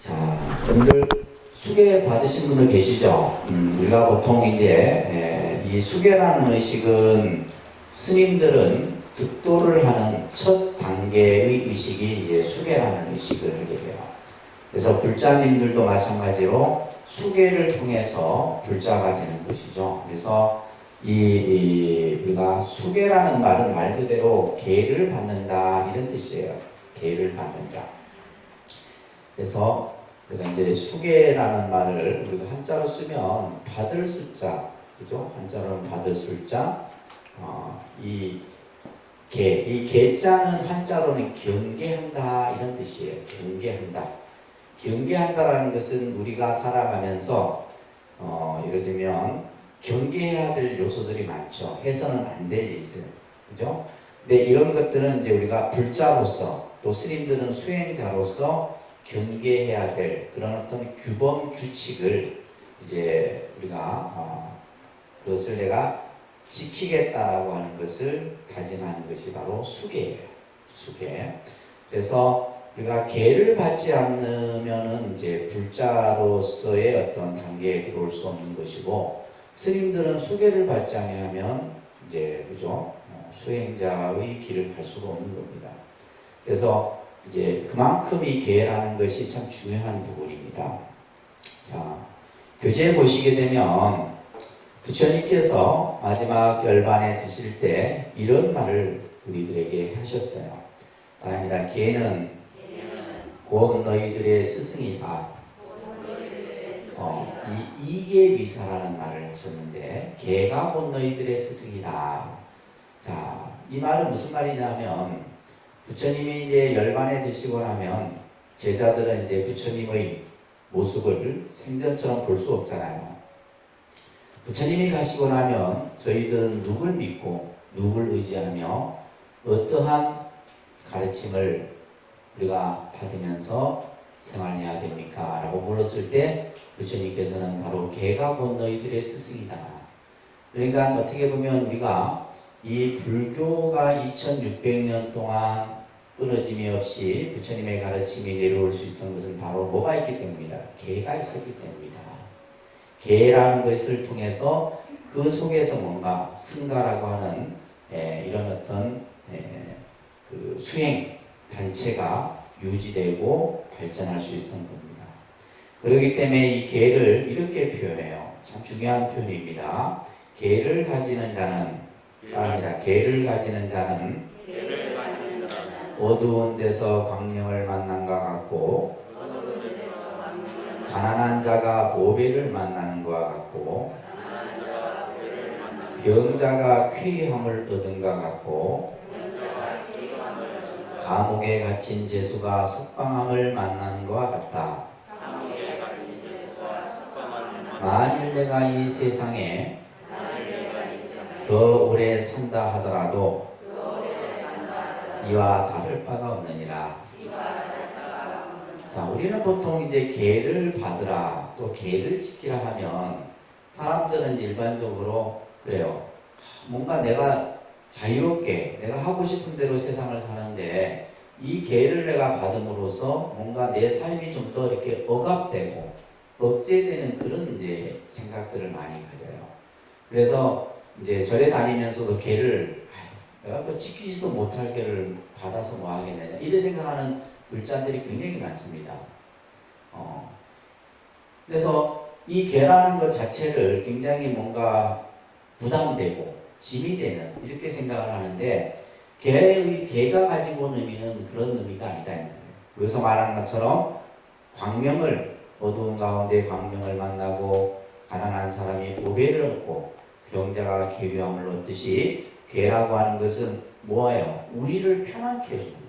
자, 여러분들 수계 받으신 분들 계시죠? 우리가 보통 이제 이 수계라는 의식은 스님들은 득도를 하는 첫 단계의 의식이 이제 수계라는 의식을 하게 돼요. 그래서 불자님들도 마찬가지로 수계를 통해서 불자가 되는 것이죠. 그래서 우리가 수계라는 말은 말 그대로 계를 받는다 이런 뜻이에요. 계를 받는다. 그래서 우리가 이제 수계라는 말을 우리가 한자로 쓰면 받을 숫자, 그죠? 한자로는 받을 숫자, 이 계자는 한자로는 경계한다 이런 뜻이에요. 경계한다. 경계한다라는 것은 우리가 살아가면서 예를 들면 경계해야 될 요소들이 많죠. 해서는 안 될 일들, 그죠? 근데 이런 것들은 이제 우리가 불자로서 또 스님들은 수행자로서 경계해야 될 그런 어떤 규범 규칙을 이제 우리가 그것을 내가 지키겠다라고 하는 것을 다짐하는 것이 바로 수계예요. 수계. 그래서 우리가 계를 받지 않으면은 이제 불자로서의 어떤 단계에 들어올 수 없는 것이고, 스님들은 수계를 받지 않으면 이제 그죠? 수행자의 길을 갈 수가 없는 겁니다. 그래서 이제 그만큼 이 계라는 것이 참 중요한 부분입니다. 자, 교재에 보시게 되면 부처님께서 마지막 열반에 드실 때 이런 말을 우리들에게 하셨어요. 따라합니다. 계는 곧 너희들의 스승이다. 이계위사라는 말을 하셨는데, 계가 곧 너희들의 스승이다. 자, 이 말은 무슨 말이냐면, 부처님이 이제 열반에 드시고 나면 제자들은 이제 부처님의 모습을 생전처럼 볼 수 없잖아요. 부처님이 가시고 나면 저희들은 누굴 믿고 누굴 의지하며 어떠한 가르침을 우리가 받으면서 생활해야 됩니까? 라고 물었을 때 부처님께서는 바로 계가 곧 너희들의 스승이다. 그러니까 어떻게 보면 우리가 이 불교가 2600년 동안 끊어짐이 없이 부처님의 가르침이 내려올 수 있었던 것은 바로 뭐가 있기 때문입니다. 계가 있었기 때문입니다. 계라는 것을 통해서 그 속에서 뭔가 승가라고 하는 이런 어떤 그 수행 단체가 유지되고 발전할 수 있었던 겁니다. 그렇기 때문에 이 계를 이렇게 표현해요. 참 중요한 표현입니다. 계를 가지는 자는 따릅니다. 계를 가지는 자는 어두운 데서 광명을 만난 것 같고, 가난한 자가 보배를 만나는 것과 같고, 병자가 쾌함을 얻은 것 같고, 감옥에 갇힌 죄수가 석방함을 만나는 것과 같다. 만일 내가 이 세상에 더 오래 산다 하더라도 이와 다를 바가 없느니라. 자, 우리는 보통 이제 계를 받으라, 또 계를 지키라 하면 사람들은 일반적으로 그래요. 뭔가 내가 자유롭게 내가 하고 싶은 대로 세상을 사는데 이 계를 내가 받음으로써 뭔가 내 삶이 좀 더 이렇게 억압되고 억제되는 그런 이제 생각들을 많이 가져요. 그래서 이제 절에 다니면서도 계를 내가 그 지키지도 못할 계를 받아서 뭐 하겠느냐 이래 생각하는 불자들이 굉장히 많습니다. 그래서 이 계라는 것 자체를 굉장히 뭔가 부담되고 짐이 되는 이렇게 생각을 하는데, 계가 가지고 오는 의미는 그런 의미가 아니다. 여기서 말하는 것처럼 광명을, 어두운 가운데 광명을 만나고 가난한 사람이 보배를 얻고 병자가 쾌유함을 얻듯이 계라고 하는 것은 뭐예요? 우리를 편안케 해주는 거예요.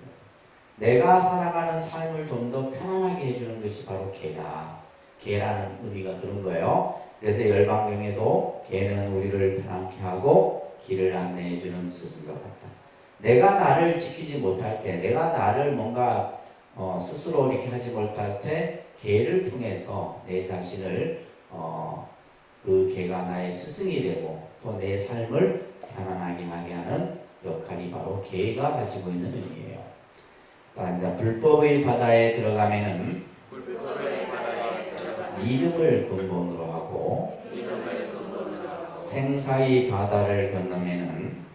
내가 살아가는 삶을 좀 더 편안하게 해주는 것이 바로 계다. 계라는 의미가 그런 거예요. 그래서 열반경에도 계는 우리를 편안케 하고 길을 안내해주는 스승과 같다. 내가 나를 지키지 못할 때, 내가 나를 뭔가 스스로 이렇게 하지 못할 때 계를 통해서 내 자신을 그 계가 나의 스승이 되고 또 내 삶을 편안하게 하게 하는 역할이 바로 계가 가지고 있는 의미예요. 불법의 바다에 들어가면은 믿음을 근본으로 하고 생사의 바다를 건너면은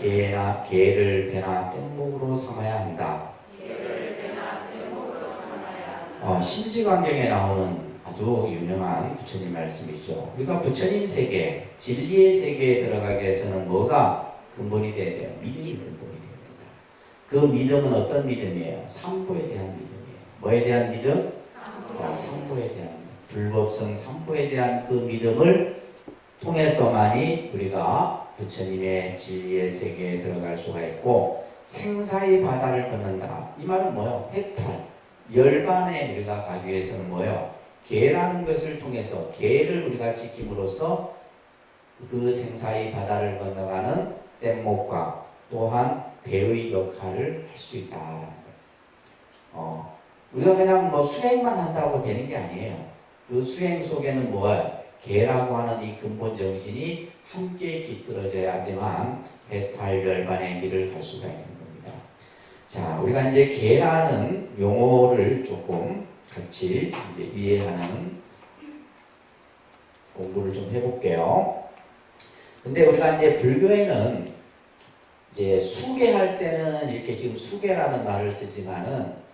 개를 배나 뗏목으로 삼아야 한다. 신지관경에 나오는 아주 유명한 부처님 말씀이죠. 우리가 부처님 세계, 진리의 세계에 들어가기 위해서는 뭐가 근본이 돼야 돼요? 믿음이 근본이 돼야 된다. 그 믿음은 어떤 믿음이에요? 삼보에 대한 믿음이에요. 뭐에 대한 믿음? 삼보에 대한 믿음. 불법성 삼보에 대한 그 믿음을 통해서만이 우리가 부처님의 진리의 세계에 들어갈 수가 있고 생사의 바다를 걷는다. 이 말은 뭐예요? 해탈, 열반에 우리가 가기 위해서는 뭐예요? 계라는 것을 통해서 계를 우리가 지킴으로써 그 생사의 바다를 건너가는 뗏목과 또한 배의 역할을 할 수 있다라는 거예요. 우리가 그냥 뭐 수행만 한다고 되는 게 아니에요. 그 수행 속에는 뭐예요? 계라고 하는 이 근본 정신이 함께 깃들어져야지만 해탈 열반의 길을 갈 수가 있는 겁니다. 자, 우리가 이제 계라는 용어를 조금 같이 이제 이해하는 공부를 좀 해볼게요. 근데 우리가 이제 불교에는 이제 수계할 때는 이렇게 지금 수계라는 말을 쓰지만은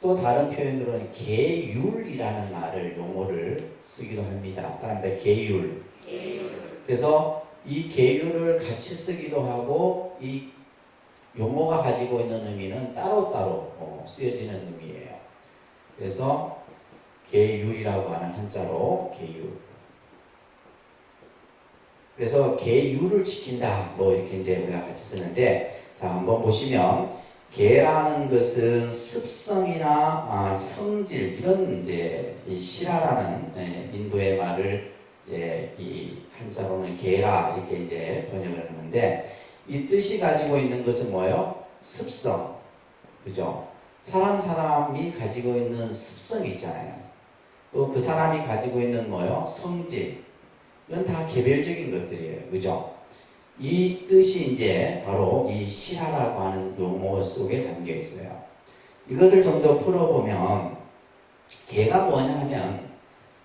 또 다른 표현으로는 계율이라는 말을 용어를 쓰기도 합니다. 따라합니다. 계율. 그래서 이 계율을 같이 쓰기도 하고 이 용어가 가지고 있는 의미는 따로따로 쓰여지는 의미예요. 그래서 계율이라고 하는 한자로 계율. 그래서 계율을 지킨다. 뭐 이렇게 이제 우리가 같이 쓰는데, 자 한번 보시면 계라는 것은 습성이나 성질 이런 이제 이 실화라는 인도의 말을 이제 이 한자로는 계라 이렇게 이제 번역을 하는데 이 뜻이 가지고 있는 것은 뭐예요? 습성, 그죠? 사람이 가지고 있는 습성이 있잖아요. 또 그 사람이 가지고 있는 뭐예요? 성질. 이건 다 개별적인 것들이에요. 그죠? 이 뜻이 이제 바로 이 실화라고 하는 용어 속에 담겨 있어요. 이것을 좀 더 풀어보면 개가 뭐냐 하면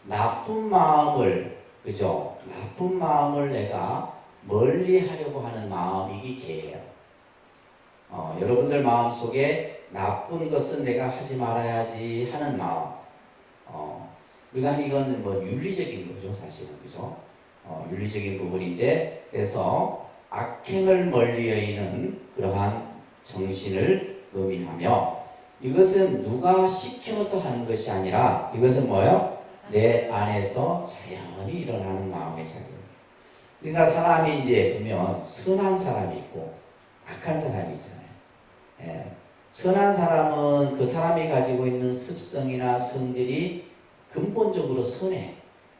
나쁜 마음을, 그죠? 나쁜 마음을 내가 멀리 하려고 하는 마음, 이게 개예요. 여러분들 마음 속에 나쁜 것은 내가 하지 말아야지 하는 마음. 우리가 이건 뭐 윤리적인 거죠, 사실은. 그죠? 윤리적인 부분인데, 그래서 악행을 멀리 여기는 그러한 정신을 의미하며, 이것은 누가 시켜서 하는 것이 아니라, 이것은 뭐예요? 내 안에서 자연히 일어나는 마음의 작용. 그러니까 사람이 이제 보면 선한 사람이 있고 악한 사람이 있잖아요. 예. 선한 사람은 그 사람이 가지고 있는 습성이나 성질이 근본적으로 선해.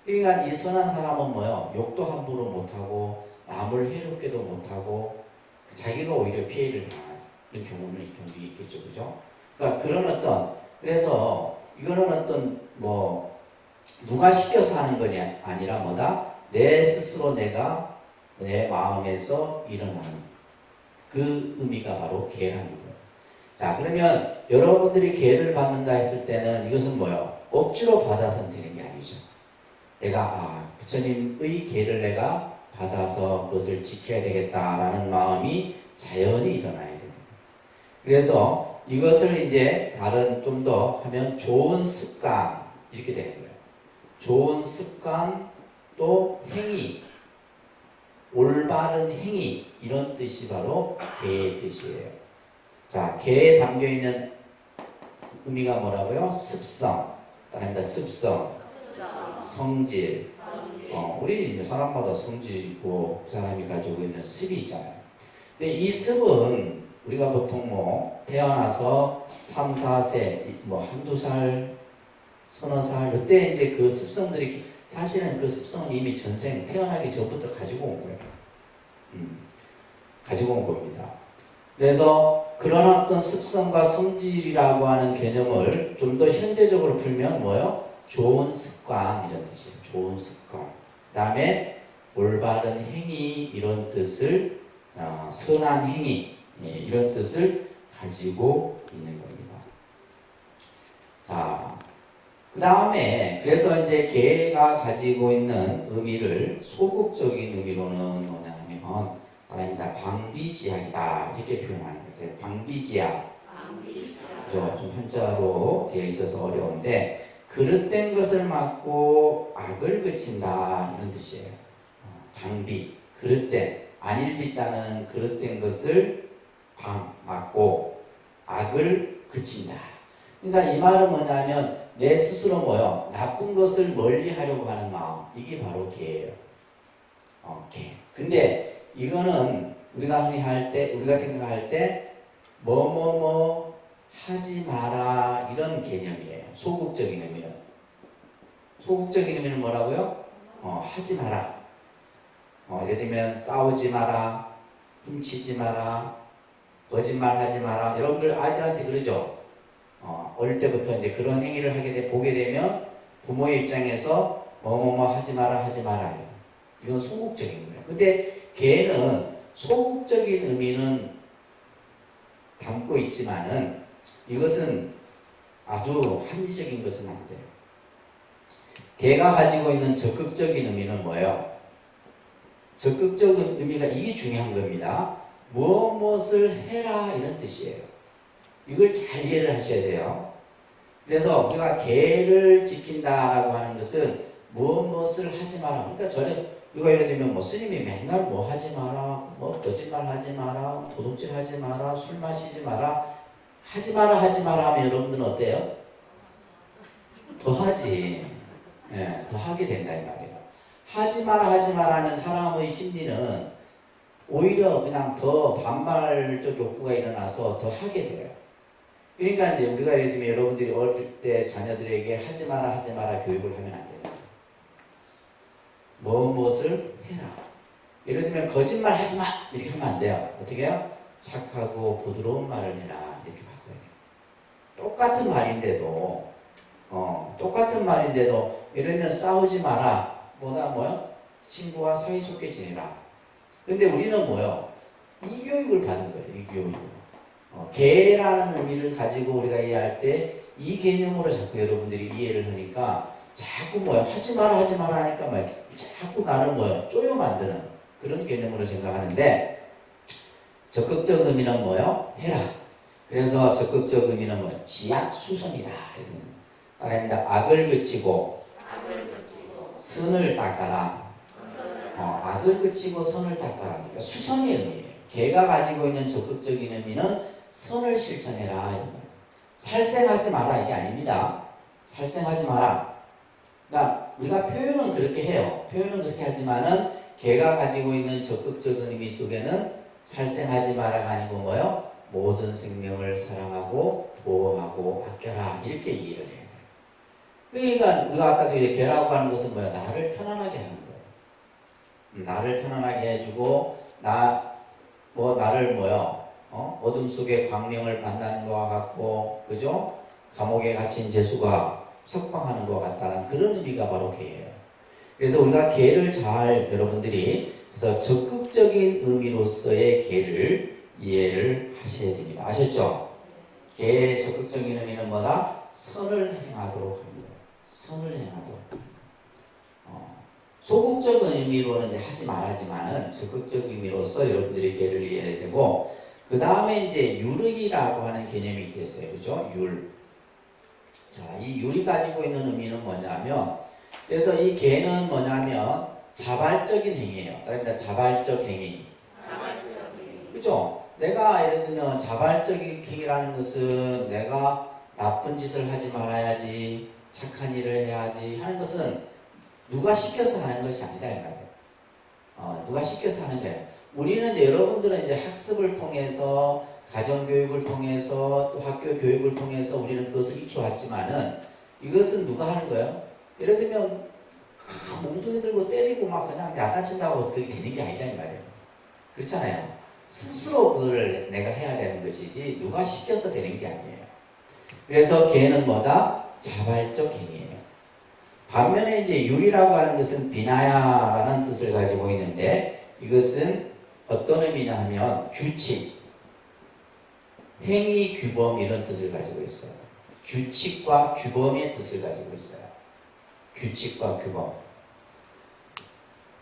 그러니까 이 선한 사람은 뭐예요? 욕도 함부로 못하고 남을 해롭게도 못하고 자기가 오히려 피해를 당하는 이런 경우는 좀 있겠죠, 그죠? 그러니까 그런 그래서 이거는 뭐 누가 시켜서 하는 것이 아니라 뭐다? 내 스스로 내가 내 마음에서 일어나는 그 의미가 바로 계라는 거예요. 자, 그러면 여러분들이 계를 받는다 했을 때는 이것은 뭐예요? 억지로 받아서 되는 게 아니죠. 내가 부처님의 계를 내가 받아서 그것을 지켜야 되겠다라는 마음이 자연히 일어나야 됩니다. 그래서 이것을 이제 다른 좀 더 하면 좋은 습관 이렇게 되는 거예요. 좋은 습관 또 행위, 올바른 행위 이런 뜻이 바로 계의 뜻이에요. 자, 계에 담겨있는 의미가 뭐라고요? 습성, 따라합니다. 습성, 성질. 우리 사람마다 성질이 있고 그 사람이 가지고 있는 습이 있잖아요. 근데 이 습은 우리가 보통 뭐 태어나서 3, 4세, 뭐 한두 살, 서너 살, 이때 이제 그 습성들이 사실은 그 습성은 이미 전생 태어나기 전부터 가지고 온 거예요. 가지고 온 겁니다. 그래서 그런 어떤 습성과 성질이라고 하는 개념을 좀 더 현대적으로 풀면 뭐예요? 좋은 습관 이런 뜻이에요. 좋은 습관. 그 다음에 올바른 행위 이런 뜻을 선한 행위 이런 뜻을 가지고 있는 겁니다. 자, 그 다음에 그래서 이제 개가 가지고 있는 의미를 소극적인 의미로는 뭐냐면 말합니다. 방비지약이다 이렇게 표현하는 거예요. 방비지약. 그죠? 좀 한자로 되어 있어서 어려운데 그릇된 것을 막고 악을 그친다 이런 뜻이에요. 방비, 그릇된 안일비자는 그릇된 것을 막고 악을 그친다. 그러니까 이 말은 뭐냐면 내 스스로 뭐요? 나쁜 것을 멀리 하려고 하는 마음. 이게 바로 개예요. 개. 근데 이거는 우리가 흔히 할 때, 우리가 생각할 때, 하지 마라. 이런 개념이에요. 소극적인 의미는. 소극적인 의미는 뭐라고요? 하지 마라. 예를 들면, 싸우지 마라. 훔치지 마라. 거짓말 하지 마라. 여러분들 아이들한테 그러죠? 어릴 때부터 이제 그런 행위를 보게 되면 부모의 입장에서 하지 마라 하지 마라. 이건 소극적인 거예요. 근데 개는 소극적인 의미는 담고 있지만은 이것은 아주 합리적인 것은 안 돼요. 개가 가지고 있는 적극적인 의미는 뭐예요? 적극적인 의미가 이게 중요한 겁니다. 무엇을 해라 이런 뜻이에요. 이걸 잘 이해를 하셔야 돼요. 그래서 우리가 계를 지킨다라고 하는 것은 무엇을 하지 마라. 그러니까 이거 예를 들면 스님이 맨날 하지 마라, 거짓말 하지 마라, 도둑질 하지 마라, 술 마시지 마라, 하지 마라 하면 여러분들은 어때요? 더 하지. 예, 더 하게 된다 이 말이에요. 하지 마라 하면 사람의 심리는 오히려 그냥 더 반발적 욕구가 일어나서 더 하게 돼요. 그러니까 이제 우리가 예를 들면 여러분들이 어릴 때 자녀들에게 하지 마라 교육을 하면 안 돼요. 무엇을 해라. 예를 들면 거짓말 하지 마 이렇게 하면 안 돼요. 어떻게 해요? 착하고 부드러운 말을 해라 이렇게 바꿔야 돼요. 똑같은 말인데도 예를 들면 싸우지 마라 친구와 사이좋게 지내라. 근데 우리는 이 교육을 받은 거예요. 이 교육을. 개라는 의미를 가지고 우리가 이해할 때 이 개념으로 자꾸 여러분들이 이해를 하니까 자꾸 하지 마라 하니까 자꾸 나를 쪼여 만드는 그런 개념으로 생각하는데 적극적 의미는 해라. 그래서 적극적 의미는 지약수선이다. 따라합니다. 악을 그치고 선을 닦아라. 악을 그치고 선을 닦아라. 그러니까 수선의 의미예요. 개가 가지고 있는 적극적인 의미는 선을 실천해라. 살생하지 마라 이게 아닙니다. 살생하지 마라. 그러니까 우리가 표현은 그렇게 해요. 표현은 그렇게 하지만은 개가 가지고 있는 적극적인 의미 속에는 살생하지 마라가 아니고 모든 생명을 사랑하고 보호하고 아껴라 이렇게 이해를 해요. 그러니까 우리가 아까도 개라고 하는 것은 나를 편안하게 하는 거예요. 나를 편안하게 해주고 나를 어둠 속에 광명을 만나는 것과 같고, 그죠? 감옥에 갇힌 죄수가 석방하는 것과 같다는 그런 의미가 바로 개예요. 그래서 우리가 개를 여러분들이 그래서 적극적인 의미로서의 개를 이해를 하셔야 됩니다. 아셨죠? 개의 적극적인 의미는 뭐다? 선을 행하도록 합니다. 선을 행하도록 합니다. 소극적 의미로는 하지 말하지만은 적극적 의미로서 여러분들이 개를 이해해야 되고, 그 다음에 이제 율이라고 하는 개념이 있겠어요. 그죠? 율. 자, 이 율이 가지고 있는 의미는 뭐냐면, 그래서 이 개는 뭐냐면 자발적인 행위예요. 따릅니다. 자발적 행위. 그죠? 내가 예를 들면 자발적인 행위라는 것은 내가 나쁜 짓을 하지 말아야지, 착한 일을 해야지 하는 것은 누가 시켜서 하는 것이 아니다 이 말이에요. 누가 시켜서 하는 거예요. 우리는 이제 여러분들은 이제 학습을 통해서 가정교육을 통해서 또 학교 교육을 통해서 우리는 그것을 익혀왔지만은 이것은 누가 하는 거예요? 예를 들면 몽둥이 들고 때리고 그냥 야단친다고 그게 되는 게 아니다 이 말이에요. 그렇잖아요. 스스로 그걸 내가 해야 되는 것이지 누가 시켜서 되는 게 아니에요. 그래서 개는 뭐다? 자발적 행위예요. 반면에 이제 율이라고 하는 것은 비나야라는 뜻을 가지고 있는데 이것은 어떤 의미냐 하면 규칙, 행위 규범 이런 뜻을 가지고 있어요. 규칙과 규범의 뜻을 가지고 있어요. 규칙과 규범.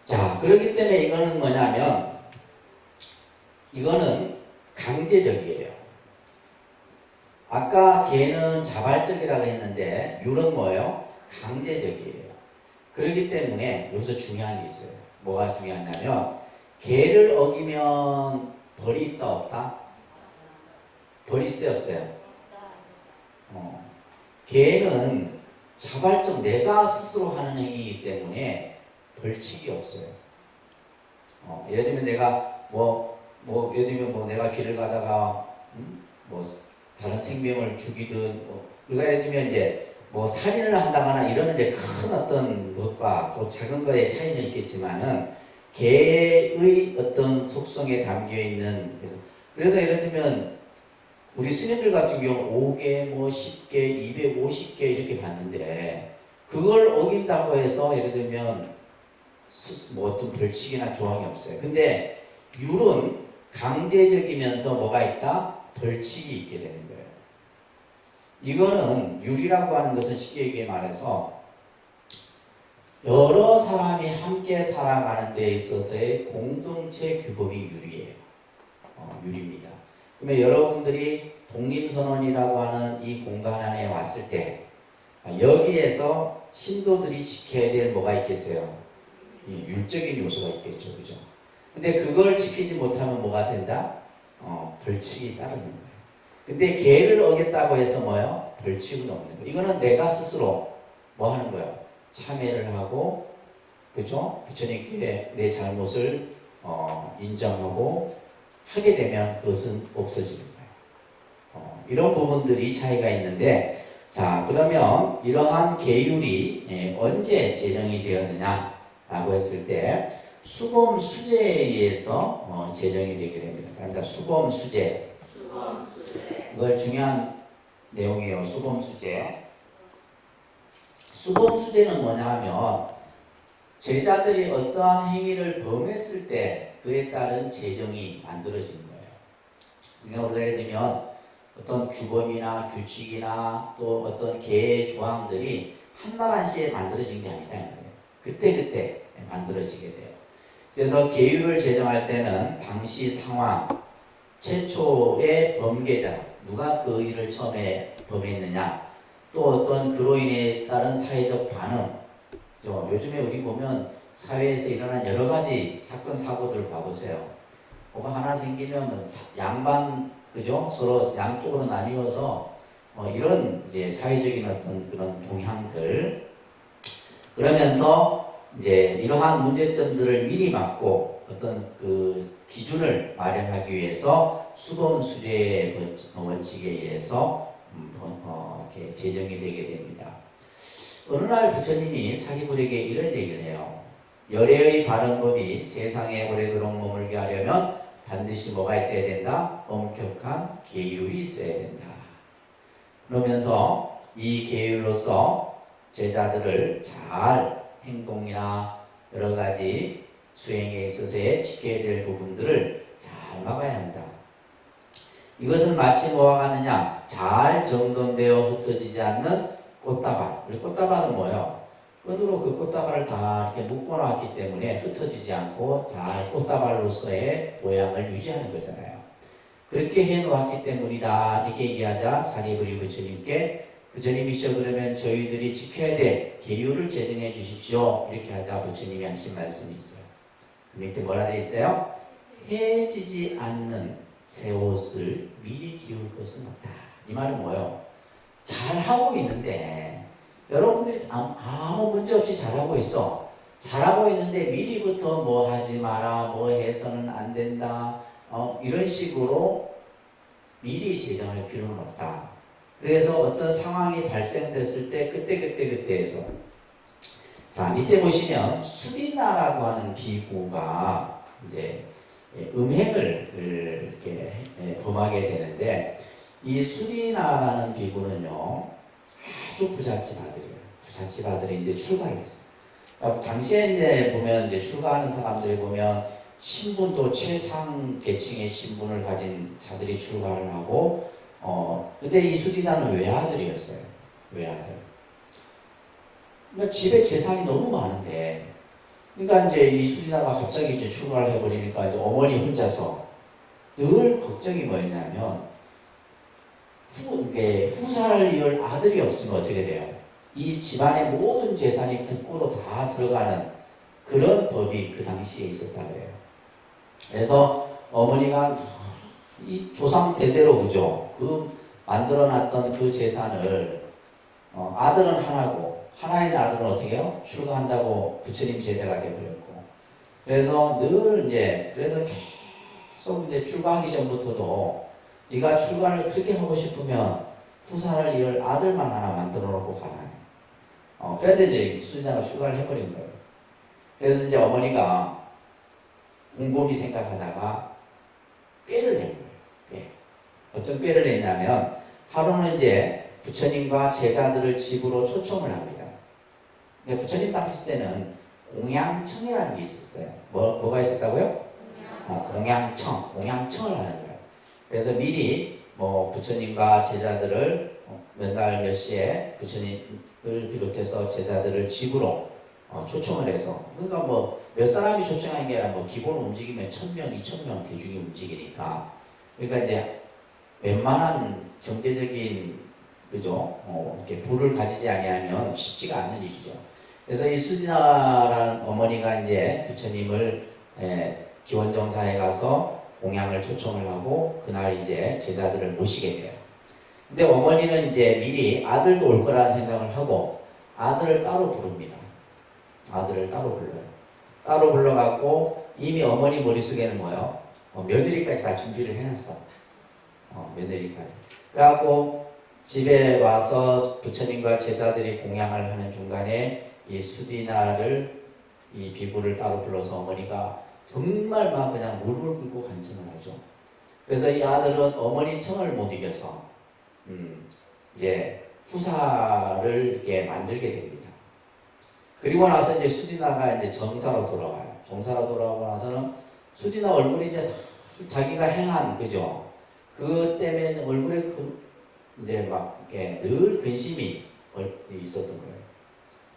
자, 그렇기 때문에 이거는 뭐냐면 이거는 강제적이에요. 아까 개는 자발적이라고 했는데 율은 뭐예요? 강제적이에요. 그렇기 때문에 여기서 중요한 게 있어요. 뭐가 중요하냐면 개를 어기면 벌이 있다 없다? 벌이 있어요 없어요? 개는 자발적 내가 스스로 하는 행위이기 때문에 벌칙이 없어요. 예를 들면 내가 예를 들면 뭐 내가 길을 가다가 뭐 다른 생명을 죽이든 우리가 예를 들면 이제 뭐 살인을 한다거나 이러는 이제 큰 어떤 것과 또 작은 거의 차이는 있겠지만은 개의 어떤 속성에 담겨 있는 그래서 예를 들면 우리 스님들 같은 경우 5개, 뭐 10개, 250개 이렇게 봤는데 그걸 어긴다고 해서 예를 들면 뭐 어떤 벌칙이나 조항이 없어요. 근데 율은 강제적이면서 뭐가 있다? 벌칙이 있게 되는 거예요. 이거는 율이라고 하는 것은 쉽게 얘기해 말해서 여러 사람이 함께 살아가는 데 있어서의 공동체 규범이 율이에요. 율입니다. 그러면 여러분들이 독립선언이라고 하는 이 공간 안에 왔을 때 여기에서 신도들이 지켜야 될 뭐가 있겠어요? 율적인 요소가 있겠죠. 그죠? 근데 그걸 지키지 못하면 뭐가 된다? 벌칙이 따르는 거예요. 근데 계를 어겼다고 해서 뭐예요? 벌칙은 없는 거예요. 이거는 내가 스스로 뭐 하는 거예요? 참회를 하고, 그죠? 부처님께 내 잘못을 인정하고 하게 되면 그것은 없어지는 거예요. 이런 부분들이 차이가 있는데, 자, 그러면 이러한 계율이 언제 제정이 되었느냐라고 했을 때 수범 수제에 의해서 제정이 되게 됩니다. 그러니까 수범 수제. 이걸 중요한 내용이에요. 수범 수제. 수범 수제는 뭐냐 하면 제자들이 어떠한 행위를 범했을 때 그에 따른 제정이 만들어지는 거예요. 그러니까 우리가 예를 들면 어떤 규범이나 규칙이나 또 어떤 계의 조항들이 한나라시에 만들어진 게 아니다. 그때그때 만들어지게 돼요. 그래서 계율을 제정할 때는 당시 상황, 최초의 범계자, 누가 그 일을 처음에 범했느냐, 또 어떤 그로 인해 따른 사회적 반응, 요즘에 우리 보면 사회에서 일어난 여러 가지 사건, 사고들 봐보세요. 뭐가 하나 생기면 양반, 그죠? 서로 양쪽으로 나뉘어서 이런 이제 사회적인 어떤 그런 동향들, 그러면서 이제 이러한 문제점들을 미리 막고 어떤 그 기준을 마련하기 위해서 수범 수재의 원칙에 의해서 이렇게 제정이 되게 됩니다. 어느 날 부처님이 사기불에게 이런 얘기를 해요. 열애의 바른법이 세상에 오래도록 머물게 하려면 반드시 뭐가 있어야 된다? 엄격한 계율이 있어야 된다. 그러면서 이 계율로서 제자들을 잘 행동이나 여러 가지 수행에 있어서의 지켜야 될 부분들을 잘 막아야 한다. 이것은 마치 뭐와 같느냐? 잘 정돈되어 흩어지지 않는 꽃다발. 우리 꽃다발은 뭐예요? 끈으로 그 꽃다발을 다 이렇게 묶어놨기 때문에 흩어지지 않고 잘 꽃다발로서의 모양을 유지하는 거잖아요. 그렇게 해놓았기 때문이다. 이렇게 얘기하자 사리부리 부처님께 부처님이시여 그러면 저희들이 지켜야 될 계율을 제정해 주십시오. 이렇게 하자 부처님이 하신 말씀이 있어요. 그 밑에 뭐라 되어 있어요? 해지지 않는 새 옷을 미리 기울 것은 없다. 이 말은 뭐예요? 잘하고 있는데 여러분들이 아무 문제 없이 잘하고 있어. 잘하고 있는데 미리부터 뭐 하지 마라, 뭐 해서는 안 된다, 이런 식으로 미리 제정할 필요는 없다. 그래서 어떤 상황이 발생됐을 때 그때에서 자, 밑에 보시면 수리나라고 하는 비구가 이제 음행을 이렇게 범하게 되는데 이 수리나라는 비구는요 아주 부잣집 아들이에요. 부잣집 아들인데 출가했어요. 그러니까 당시에 이제 보면 이제 출가하는 사람들이 보면 신분도 최상 계층의 신분을 가진 자들이 출가를 하고 근데 이 수디나는 외아들이었어요. 외아들. 그러니까 집에 재산이 너무 많은데, 그러니까 이제 이 수디나가 갑자기 이제 출가를 해버리니까 이제 어머니 혼자서 늘 걱정이 뭐였냐면, 후사를 이을 아들이 없으면 어떻게 돼요? 이 집안의 모든 재산이 국고로 다 들어가는 그런 법이 그 당시에 있었다고 해요. 그래서 어머니가 이 조상 대대로 그죠? 그 만들어놨던 그 재산을 아들은 하나고 하나인 아들은 어떻게 해요? 출가한다고 부처님 제자가 되어버렸고, 그래서 늘 이제 그래서 계속 이제 출가하기 전부터도 네가 출가를 그렇게 하고 싶으면 후사를 이을 아들만 하나 만들어 놓고 가라. 그래도 이제 수진아가 출가를 해버린 거예요. 그래서 이제 어머니가 곰곰이 생각하다가 꾀를 낸 거예요. 꾀. 어떤 꾀를 냈냐면, 하루는 이제 부처님과 제자들을 집으로 초청을 합니다. 부처님 당시 때는 공양청이라는 게 있었어요. 뭐가 있었다고요? 공양청을 하는 거예요. 그래서 미리 부처님과 제자들을 몇 날 몇 시에 부처님을 비롯해서 제자들을 집으로 초청을 해서, 그러니까 몇 사람이 초청한 게 아니라 기본 움직이면 1000명, 2000명 대중이 움직이니까, 그러니까 이제 웬만한 경제적인 그죠? 이렇게 부를 가지지 아니하면 쉽지가 않은 일이죠. 그래서 이 수디나라는 어머니가 이제 부처님을 기원정사에 가서 공양을 초청을 하고 그날 이제 제자들을 모시게 돼요. 근데 어머니는 이제 미리 아들도 올 거라는 생각을 하고 아들을 따로 부릅니다. 아들을 따로 불러요. 따로 불러갖고 이미 어머니 머릿속에는 뭐예요? 며느리까지 다 준비를 해놨어. 며느리까지. 그래갖고 집에 와서 부처님과 제자들이 공양을 하는 중간에 이 수디나를, 이 비구를 따로 불러서 어머니가 정말 막 그냥 물을 끓고 간청을 하죠. 그래서 이 아들은 어머니 청을 못 이겨서 이제 후사를 이렇게 만들게 됩니다. 그리고 나서 이제 수디나가 이제 정사로 돌아와요. 정사로 돌아오고 나서는 수디나 얼굴이 이제 자기가 행한, 그죠? 그 때문에 얼굴에 이제 막 이렇게 늘 근심이 있었던 거예요.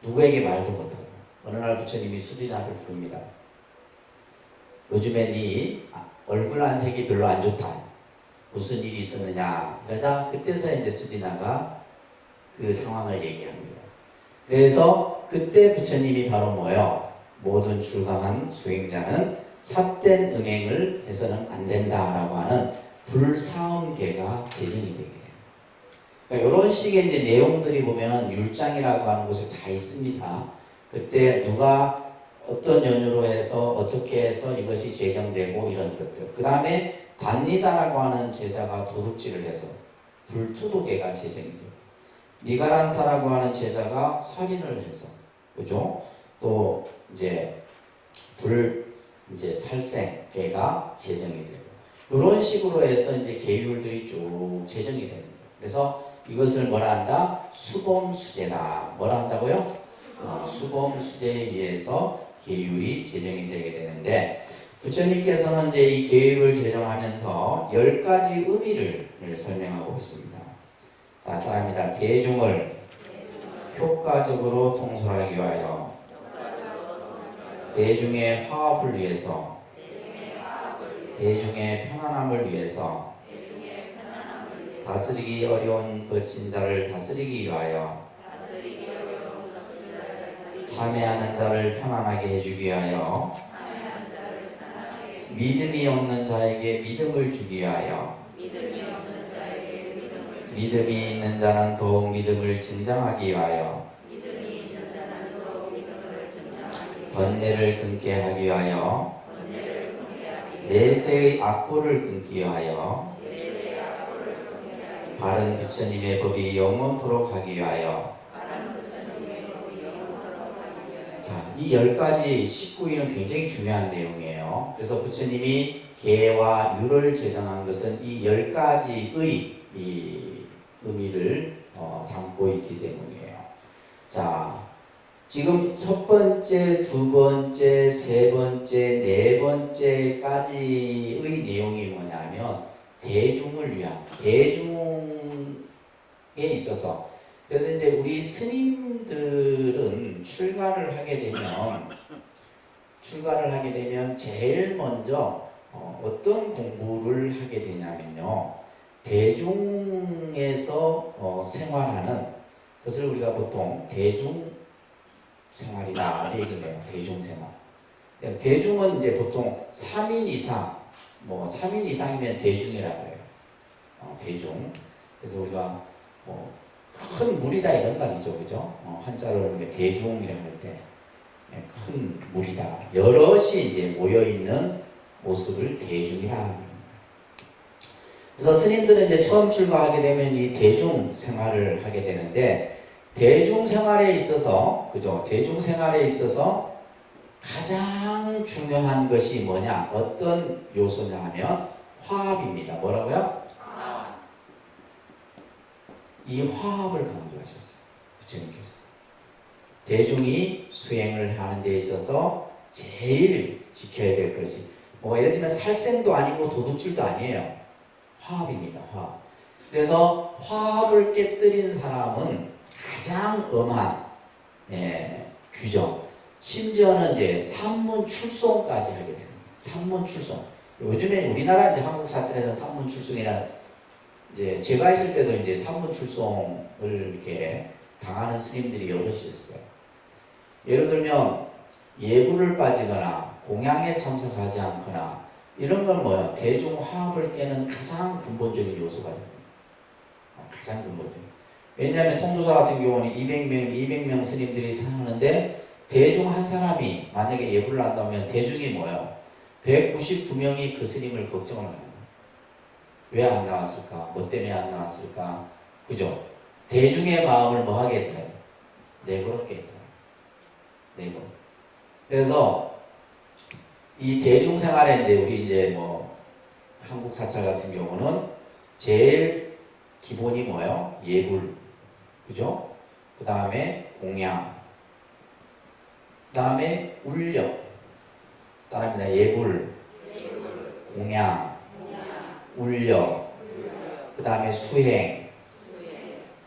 누구에게 말도 못하고. 어느 날 부처님이 수디나를 부릅니다. 요즘에 네 얼굴 안색이 별로 안 좋다. 무슨 일이 있었느냐. 그러자 그때서 이제 수디나가 그 상황을 얘기합니다. 그래서 그때 부처님이 바로 뭐예요? 모든 출가한 수행자는 삿된 음행을 해서는 안 된다라고 하는 불사음계가 제정이 되게 돼요. 그러니까 이런 식의 이제 내용들이 보면 율장이라고 하는 곳에 다 있습니다. 그때 누가 어떤 연유로 해서 어떻게 해서 이것이 제정되고 이런 것들. 그 다음에 단니다라고 하는 제자가 도둑질을 해서 불투도계가 제정이 돼요. 니가란타라고 하는 제자가 살인을 해서, 그죠? 또 이제 살생계가 제정이 되고, 이런 식으로 해서 이제 계율들이 쭉 제정이 됩니다. 그래서 이것을 뭐라 한다? 수범수제다. 뭐라 한다고요? 수범수제에 의해서 계율이 제정이 되게 되는데, 부처님께서는 이제 이 계율을 제정하면서 10가지 의미를 설명하고 있습니다. 자, 따라합니다. 대중을 효과적으로 통솔하기 위하여, 대중의 화합을 위해서, 대중의 편안함을 위해서, 다스리기 어려운 거친 자를 다스리기 위하여, 참회하는 자를 편안하게 해주기 위하여, 믿음이 없는 자에게 믿음을 주기 위하여, 믿음이 있는 자는 더욱 믿음을 증장하기 위하여, 번뇌를 끊게 하기 위하여, 내세의 악보를 끊기 위하여, 바른 부처님의 법이 영원토록 하기 위하여. 자, 이 10가지 19위는 굉장히 중요한 내용이에요. 그래서 부처님이 계와 율을 제정한 것은 이 10가지의 이 의미를 담고 있기 때문이에요. 자, 지금 첫 번째, 두 번째, 세 번째, 네 번째까지의 내용이 뭐냐면 대중을 위한, 대중에 있어서. 그래서 이제 우리 스님들은 출가를 하게 되면 제일 먼저 어떤 공부를 하게 되냐면요. 대중에서 생활하는 것을 우리가 보통 대중생활이다 얘기를 해요. 대중생활. 대중은 이제 보통 3인 이상, 3인 이상이면 대중이라고 해요. 대중. 그래서 우리가 큰 무리다 이런 말이죠. 그죠? 한자로 대중이라고 할 때 큰 무리다. 여럿이 이제 모여있는 모습을 대중이라 합니다. 그래서 스님들은 이제 처음 출가하게 되면 이 대중 생활을 하게 되는데, 대중 생활에 있어서, 그죠? 대중 생활에 있어서 가장 중요한 것이 뭐냐? 어떤 요소냐 하면 화합입니다. 뭐라고요? 이 화합을 강조하셨어요. 부처님께서. 대중이 수행을 하는 데 있어서 제일 지켜야 될 것이 예를 들면 살생도 아니고 도둑질도 아니에요. 화합입니다. 화합. 그래서 화합을 깨뜨린 사람은 가장 엄한 규정. 심지어는 이제 산문출송까지 하게 되는 거예요. 산문출송. 요즘에 우리나라 이제 한국 사찰에서 산문출송이라 이제 제가 있을 때도 이제 산문출송을 이렇게 당하는 스님들이 여럿이 있어요. 예를 들면 예불을 빠지거나 공양에 참석하지 않거나 이런 건 뭐야? 대중 화합을 깨는 가장 근본적인 요소가 됩니다. 가장 근본적인. 왜냐하면 통도사 같은 경우는 200명 스님들이 하는데 대중 한 사람이 만약에 예불을 한다면 대중이 뭐예요? 199명이 그 스님을 걱정을 하는 거예요. 왜 안 나왔을까? 뭐 때문에 안 나왔을까? 그죠? 대중의 마음을 뭐 하게 돼요? 내걸었게 돼요. 내걸. 그래서 이 대중생활에 이제 우리 이제 한국 사찰 같은 경우는 제일 기본이 뭐예요? 예불. 그죠? 그 다음에 공양. 그 다음에 울력. 따라합니다. 예불, 공양, 울력, 그 다음에 수행,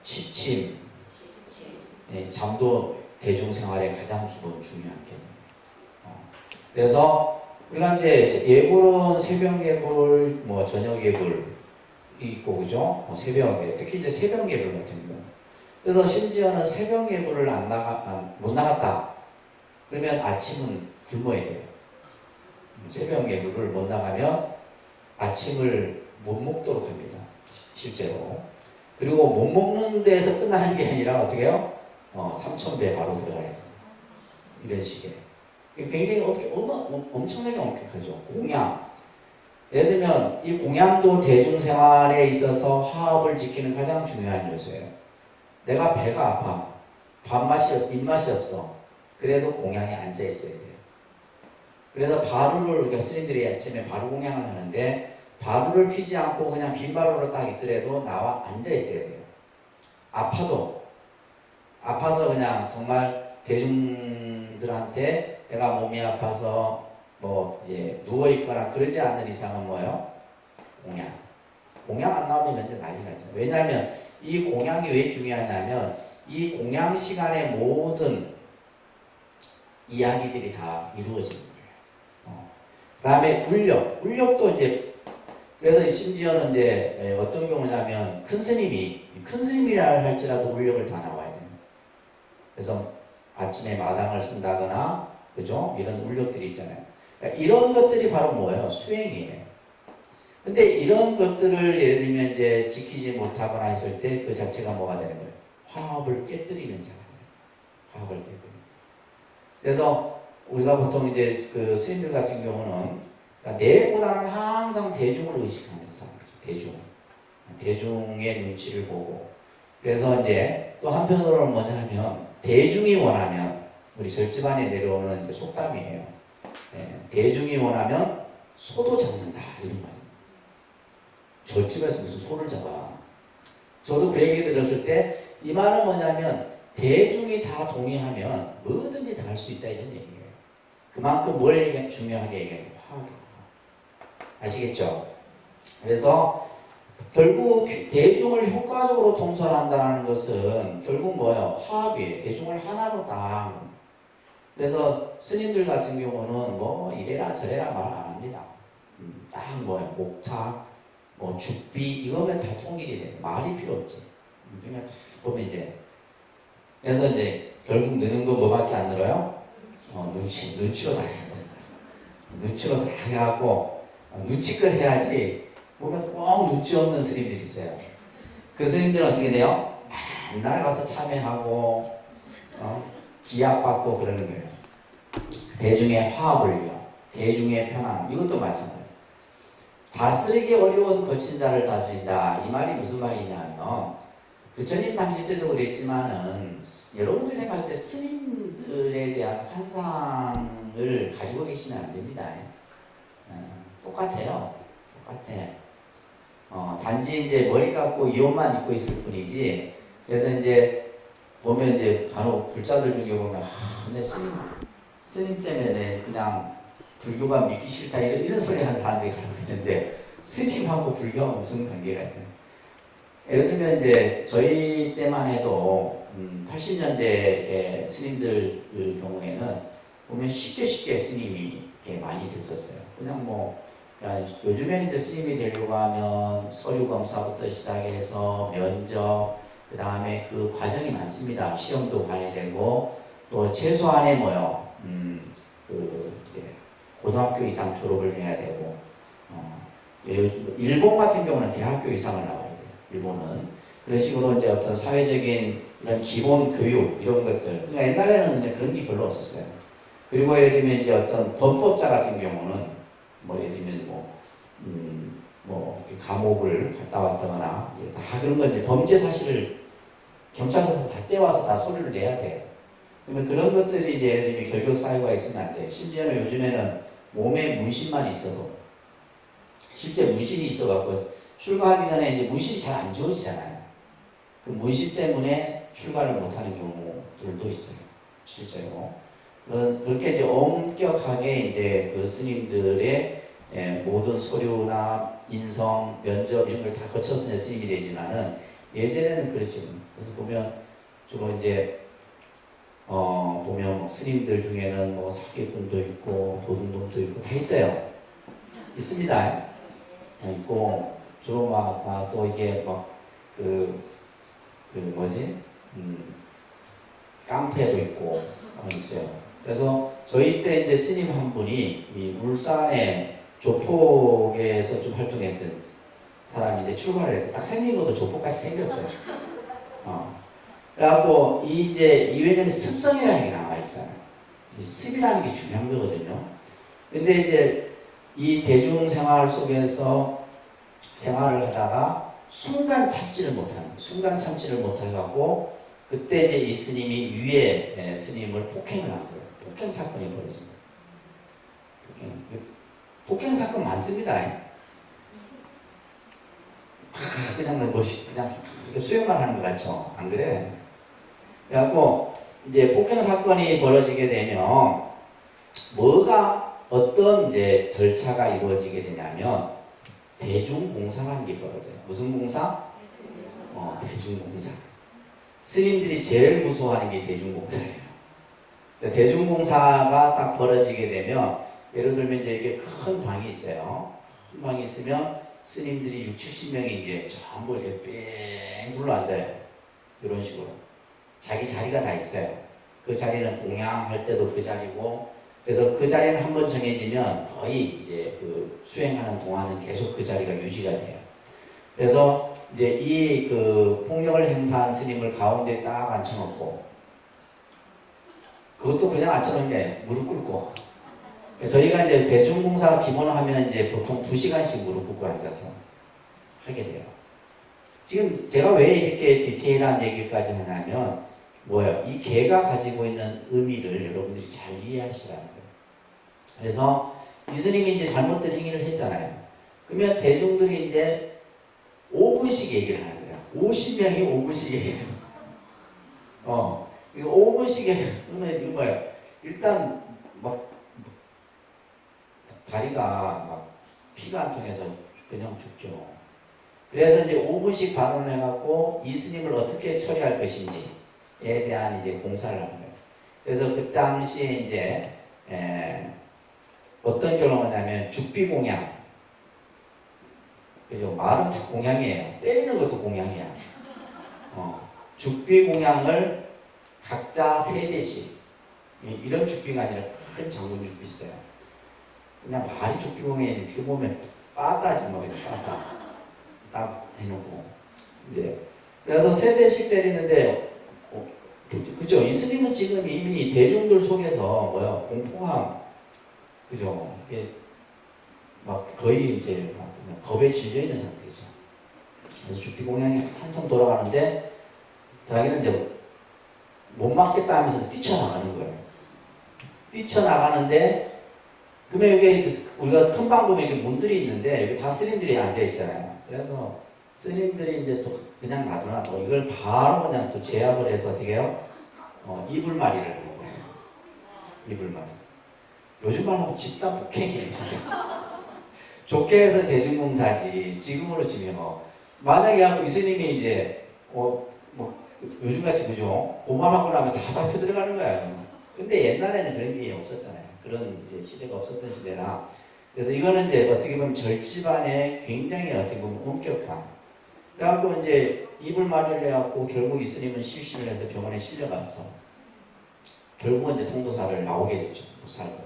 취침, 잠도 대중생활의 가장 기본 중요한 개념입니다. 그래서 우리가 이제 예불은 새벽 예불, 저녁 예불 있고 그죠? 새벽 예, 특히 이제 새벽 예불 같은 경우. 그래서 심지어는 새벽 예불을 못 나갔다. 그러면 아침은 굶어야 돼요. 새벽 예불을 못 나가면 아침을 못 먹도록 합니다. 실제로. 그리고 못 먹는 데서 끝나는 게 아니라 어떻게 해요? 3,000배 바로 들어가야 돼요. 이런 식의. 굉장히 엄청나게 엄격하죠. 공양. 예를 들면 이 공양도 대중생활에 있어서 화합을 지키는 가장 중요한 요소예요. 내가 배가 아파. 입맛이 없어. 그래도 공양에 앉아 있어야 돼요. 그래서 바루를 우리가 스님들이 아침에 바루 공양을 하는데 바루를 피지 않고 그냥 빈 바루로 딱 있더라도 나와 앉아 있어야 돼요. 아파서 그냥 정말 대중들한테 내가 몸이 아파서 이제 누워 있거나 그러지 않는 이상은 뭐예요? 공양 안 나오면 현재 난리 나죠. 왜냐하면 이 공양이 왜 중요하냐면 이 공양 시간에 모든 이야기들이 다 이루어지는 거예요. 그 다음에 울력도 이제 그래서 심지어는 이제 어떤 경우냐면 큰 스님이라 할지라도 울력을 다 나와야 됩니다. 그래서 아침에 마당을 쓴다거나 그죠? 이런 울력들이 있잖아요. 그러니까 이런 것들이 바로 뭐예요? 수행이에요. 근데 이런 것들을 예를 들면 이제 지키지 못하거나 했을 때 그 자체가 뭐가 되는 거예요? 화합을 깨뜨리는 자가 돼요. 화합을 깨뜨리는. 그래서 우리가 보통 이제 그 스님들 같은 경우는 그러니까 내보다는 항상 대중을 의식하면서 사는 거죠. 대중의 눈치를 보고. 그래서 이제 또 한편으로는 뭐냐 하면 대중이 원하면 우리 절집안에 내려오는 이제 속담이에요. 대중이 원하면 소도 잡는다 이런 말입니다. 절집에서 무슨 소를 잡아? 저도 그 얘기 들었을 때 이 말은 뭐냐면 대중이 다 동의하면 뭐든지 다 할 수 있다 이런 얘기예요. 그만큼 뭘 중요하게 얘기하는 화합이에요. 아시겠죠? 그래서 결국 대중을 효과적으로 통솔한다는 것은 결국 뭐예요? 화합이에요. 대중을 하나로 다. 그래서 스님들 같은 경우는 뭐 이래라 저래라 말 안 합니다. 딱 뭐예요? 목탁, 뭐 죽비 이거면 다 통일이 돼요. 말이 필요 없지. 그러니까 다 보면 이제 그래서 이제 결국 느는 거 뭐밖에 안 늘어요? 눈치로 다 해야 돼. 눈치로 다 해갖고 눈치껏 해야지. 보면 꼭 눈치 없는 스님들이 있어요. 그 스님들은 어떻게 돼요? 맨날 가서 참여하고 기약받고 그러는 거예요. 대중의 화합을 위하여, 대중의 편안, 이것도 마찬가지예요. 다스리기 어려운 거친 자를 다스린다. 이 말이 무슨 말이냐면 부처님 당시 때도 그랬지만은 여러분들이 생각할 때 스님들에 대한 환상을 가지고 계시면 안 됩니다. 똑같아요. 단지 이제 머리 감고 이 옷만 입고 있을 뿐이지. 그래서 이제 보면 이제 간혹 불자들 중에 보면 근데 스님 때문에 그냥 불교가 믿기 싫다 이런 소리 하는 사람들이 간혹 있는데 스님하고 불교가 무슨 관계가 있나요? 예를 들면 이제 저희 때만 해도 80년대의 스님들 경우에는 보면 쉽게 스님이 많이 됐었어요. 그냥 뭐 그러니까 요즘에는 이제 스님이 되려고 하면 서류 검사부터 시작해서 면접, 그 다음에 그 과정이 많습니다. 시험도 봐야 되고 또 최소한의 이제 고등학교 이상 졸업을 해야 되고 일본 같은 경우는 대학교 이상을 나와야 돼요. 일본은 그런 식으로 이제 어떤 사회적인 이런 기본 교육 이런 것들. 그러니까 옛날에는 근데 그런 게 별로 없었어요. 그리고 예를 들면 이제 어떤 범법자 같은 경우는 예를 들면 감옥을 갔다 왔다거나 이제 다 그런 건 이제 범죄 사실을 경찰서에서 다 떼와서 다 소리를 내야 돼. 그러면 그런 것들이 이제 예를 들면 결격 사유가 있으면 안 돼. 심지어는 요즘에는 몸에 문신만 있어도 실제 문신이 있어갖고 출가하기 전에 이제 문신이 잘 안 지워지잖아요. 그 문신 때문에 출가를 못하는 경우들도 있어요. 실제로. 그렇게 이제 엄격하게 이제 그 스님들의 모든 서류나 인성, 면접 이런 걸 다 거쳐서 이제 스님이 되지만은 예전에는 그렇지. 그래서 보면 주로 이제 보면 스님들 중에는 뭐 사기꾼도 있고 도둑놈도 있고 다 있어요. 있습니다. 있고 주로 또 이게 깡패도 있고 있어요. 그래서 저희 때 이제 스님 한 분이 이 울산의 조폭에서 좀 활동했던 사람인데 출가를 해서 딱 생긴 것도 조폭같이 생겼어요. 그래갖고 왜냐면 습성이라는 게 남아있잖아요. 이 습이라는 게 중요한 거거든요. 근데 이제 이 대중 생활 속에서 생활을 하다가 순간 참지를 못해갖고 그때 이제 이 스님이 위에 스님을 폭행을 한 거예요. 폭행 사건이 벌어집니다. 폭행 사건 많습니다. 그냥 이렇게 수행만 하는 것 같죠? 안 그래? 그래갖고 이제 폭행 사건이 벌어지게 되면 어떤 이제 절차가 이루어지게 되냐면 대중공사라는 게 벌어져요. 무슨 공사? 대중공사. 스님들이 제일 무서워하는 게 대중공사예요. 대중공사가 딱 벌어지게 되면 예를 들면 이제 이렇게 큰 방이 있어요. 큰 방이 있으면 스님들이 60, 70명이 이제 전부 이렇게 뺑 둘러 앉아요. 이런 식으로. 자기 자리가 다 있어요. 그 자리는 공양할 때도 그 자리고, 그래서 그 자리는 한번 정해지면 거의 이제 그 수행하는 동안은 계속 그 자리가 유지가 돼요. 그래서 이제 이 그 폭력을 행사한 스님을 가운데 딱 앉혀놓고, 그것도 그냥 앉혀놓은 게 아니에요. 무릎 꿇고. 저희가 이제 대중공사 기본을 하면 이제 보통 2시간씩 무릎 꿇고 앉아서 하게 돼요. 지금 제가 왜 이렇게 디테일한 얘기까지 하냐면, 이 개가 가지고 있는 의미를 여러분들이 잘 이해하시라는 거예요. 그래서 이 스님이 이제 잘못된 행위를 했잖아요. 그러면 대중들이 이제 5분씩 얘기를 하는 거예요. 50명이 5분씩 얘기해요. 이거 5분씩 그러면 이거 뭐예요? 일단 다리가 피가 안 통해서 그냥 죽죠. 그래서 이제 5분씩 반론해갖고 이 스님을 어떻게 처리할 것인지에 대한 이제 공사를 하는 거예요. 그래서 그 당시에 이제 어떤 결론을 하냐면 죽비공양. 그죠? 말은 다 공양이에요. 때리는 것도 공양이야. 죽비공양을 각자 3대씩. 이런 죽비가 아니라 큰 장군 죽비 있어요. 그냥 말이 죽비공양이지. 지금 보면 빠따지 뭐 그냥 빠따. 딱 해놓고 이제 그래서 3대씩 때리는데 그죠? 이 스님은 지금 이미 대중들 속에서 뭐야 공포함 그죠? 이게 막 거의 이제 막 겁에 질려 있는 상태죠. 그래서 죽비공양이 한참 돌아가는데 자기는 이제 못 맞겠다 하면서 뛰쳐나가는 거예요. 뛰쳐나가는데 그러면 여기 우리가 큰 방법에 이렇게 문들이 있는데 여기 다 스님들이 앉아 있잖아요. 그래서 스님들이 이제 또 그냥 놔두나 또 이걸 바로 그냥 또 제압을 해서 어떻게 해요? 이불마리를 하는 거예요. 이불마리. 요즘 말하면 집단 폭행이에요. 좋게 해서 대중봉사지. 지금으로 치면 만약에 이 스님이 이제 뭐 요즘같이 그죠? 고발하고 나면 다 잡혀 들어가는 거예요. 근데 옛날에는 그런 게 없었잖아요. 그런 이제 시대가 없었던 시대라. 그래서 이거는 이제 어떻게 보면 절집안에 굉장히 어떻게 보면 엄격한. 그래갖고 이제 이불마리를 해갖고 결국 이 스님은 실신을 해서 병원에 실려가서 결국은 이제 통도사를 나오게 됐죠. 못 살고.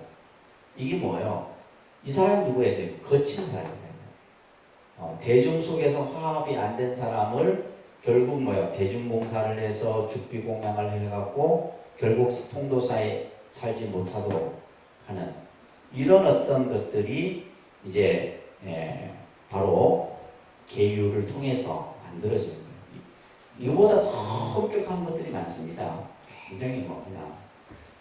이게 뭐예요? 이 사람이 누구예요? 지금 거친 사람이에요. 대중 속에서 화합이 안 된 사람을 결국 뭐예요? 대중봉사를 해서 죽비공양을 해갖고 결국 통도사에 살지 못하도록 하는 이런 어떤 것들이 이제 바로 계율을 통해서 만들어지는 거예요. 이거보다 더 엄격한 것들이 많습니다. 굉장히 그냥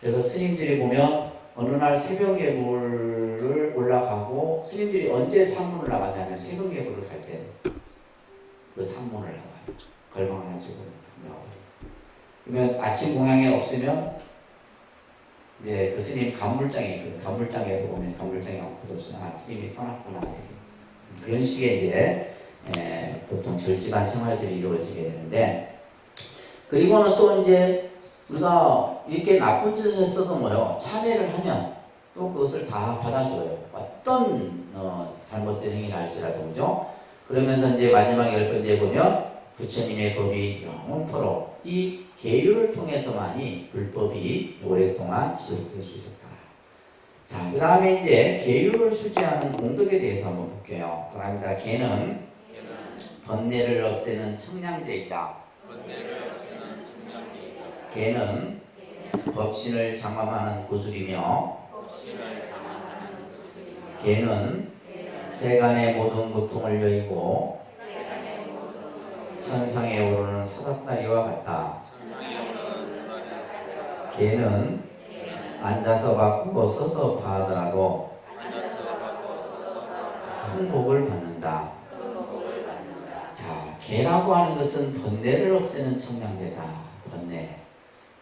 그래서 스님들이 보면 어느 날 새벽예불을 올라가고 스님들이 언제 산문을 나가냐면 새벽예불을 갈 때 그 산문을 나가요. 걸망을 가지고 나와버려요. 그러면 아침 공양에 없으면 이제 그 스님 간물장에 있거든. 간물장에 보면 간물장에 아무것도 없으면 스님이 떠났구나 이렇게 그런 식의 이제 보통 절집안 생활들이 이루어지게 되는데 그리고는 또 이제 우리가 이렇게 나쁜 짓을 했어도 뭐요 참회를 하면 또 그것을 다 받아줘요. 어떤 잘못된 행위를 할지라도 그죠? 그러면서 이제 마지막 10번째 보면 부처님의 법이 영원토록 이 계율을 통해서만이 불법이 오랫동안 지속될 수 있었다. 자, 그 다음에 이제 계율을 수지하는 공덕에 대해서 한번 볼게요. 그럽니다. 계는 번뇌를 없애는 청량제이다. 계는 법신을 장엄하는 구슬이며 계는 세간의 모든 고통을 여의고 천상에 오르는 사닥다리와 같다. 계는 앉아서 받고 서서 파하더라도 큰 복을 받는다. 자, 계라고 하는 것은 번뇌를 없애는 청량제다. 번뇌.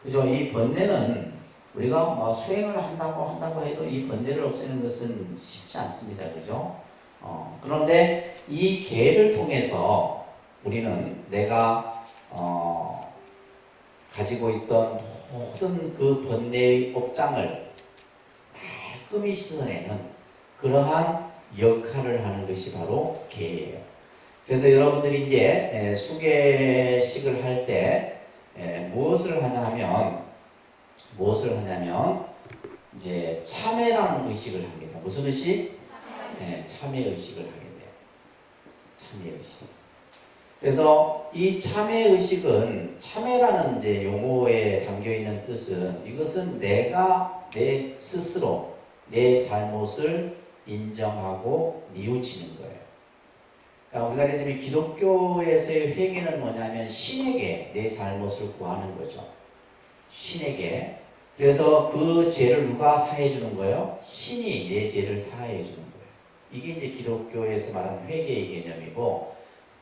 그죠? 이 번뇌는 우리가 수행을 한다고 해도 이 번뇌를 없애는 것은 쉽지 않습니다. 그죠? 그런데 이 계를 통해서 우리는 내가 가지고 있던 모든 그 번뇌의 업장을 말끔히 씻어내는 그러한 역할을 하는 것이 바로 계예요. 그래서 여러분들이 이제 수계식을 할 때 무엇을 하냐면 이제 참회라는 의식을 합니다. 무슨 의식? 참회 의식을 하게 돼요. 참회 의식. 그래서 이 참회 의식은 참회라는 이제 용어에 담겨 있는 뜻은 이것은 내가 내 스스로 내 잘못을 인정하고 뉘우치는 거예요. 그러니까 우리가 예를 들면 기독교에서의 회개는 뭐냐면 신에게 내 잘못을 구하는 거죠. 신에게. 그래서 그 죄를 누가 사해 주는 거예요? 신이 내 죄를 사해 주는 거예요. 이게 이제 기독교에서 말하는 회개의 개념이고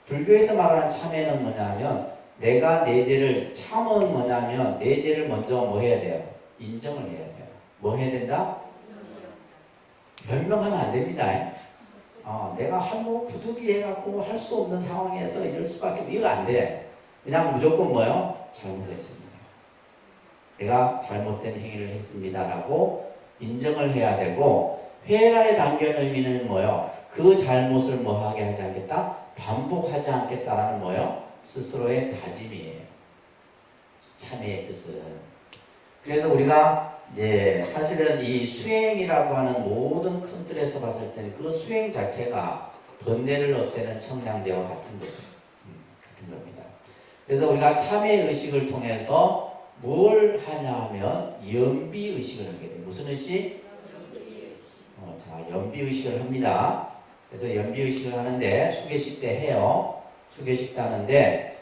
불교에서 말하는 참회는 뭐냐면 내가 내 죄를 참은 뭐냐면 내 죄를 먼저 뭐 해야 돼요? 인정을 해야 돼요. 뭐 해야 된다? 변명하면 안 됩니다. 내가 한뭐 부득이 해갖고 할 수 없는 상황에서 이럴 수밖에 이거 안 돼. 그냥 무조건 뭐요? 잘못했습니다. 내가 잘못된 행위를 했습니다라고 인정을 해야 되고 회라의 단계의 의미는 뭐요? 그 잘못을 뭐 하게 하지 않겠다? 반복하지 않겠다라는 뭐요? 스스로의 다짐이에요. 참회의 뜻은. 그래서 우리가 이제 사실은 이 수행이라고 하는 모든 큰 틀에서 봤을 때는 그 수행 자체가 번뇌를 없애는 청량대와 같은 거죠. 같은 겁니다. 그래서 우리가 참회 의식을 통해서 뭘 하냐 하면 연비 의식을 하게 돼요. 무슨 의식? 자, 연비 의식을 합니다. 그래서 연비 의식을 하는데 수계식 때 해요. 수계식 때 하는데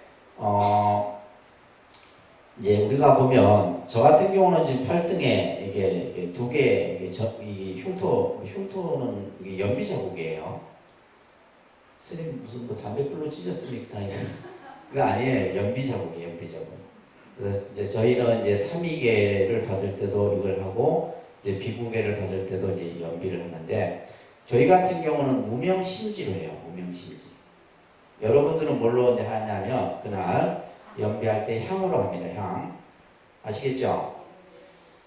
이제 우리가 보면 저 같은 경우는 지금 8등에 이게 두 개, 이 흉터는 이게 연비 자국이에요. 스님 무슨 뭐 담배불로 찢었습니까? 그거 아니에요. 연비 자국이에요. 연비 자국. 그래서 이제 저희는 이제 3위계를 받을 때도 이걸 하고 이제 비구계를 받을 때도 이제 연비를 하는데 저희 같은 경우는 무명심지로 해요. 무명심지. 여러분들은 뭘로 이제 하냐면 그날 연비할 때 향으로 합니다. 향. 아시겠죠?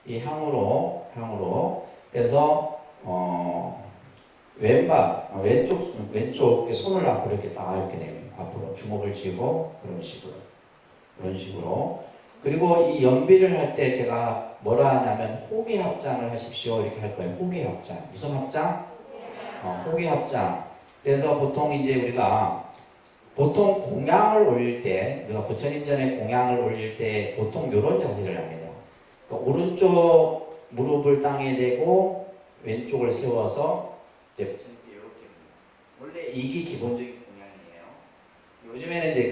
이 향으로. 그래서, 왼쪽 손을 앞으로 이렇게 딱 이렇게 내면 앞으로 주먹을 쥐고 그런 식으로. 그리고 이 연비를 할 때 제가 뭐라 하냐면 호계 합장을 하십시오. 이렇게 할 거예요. 호계 합장. 무슨 합장? 호계 합장. 그래서 보통 이제 우리가 보통 공양을 올릴 때, 우리가 부처님 전에 공양을 올릴 때 보통 이런 자세를 합니다. 그러니까 오른쪽 무릎을 땅에 대고 왼쪽을 세워서 이제 부처님께 이렇게 원래 이게 기본적인 공양이에요. 요즘에는 이제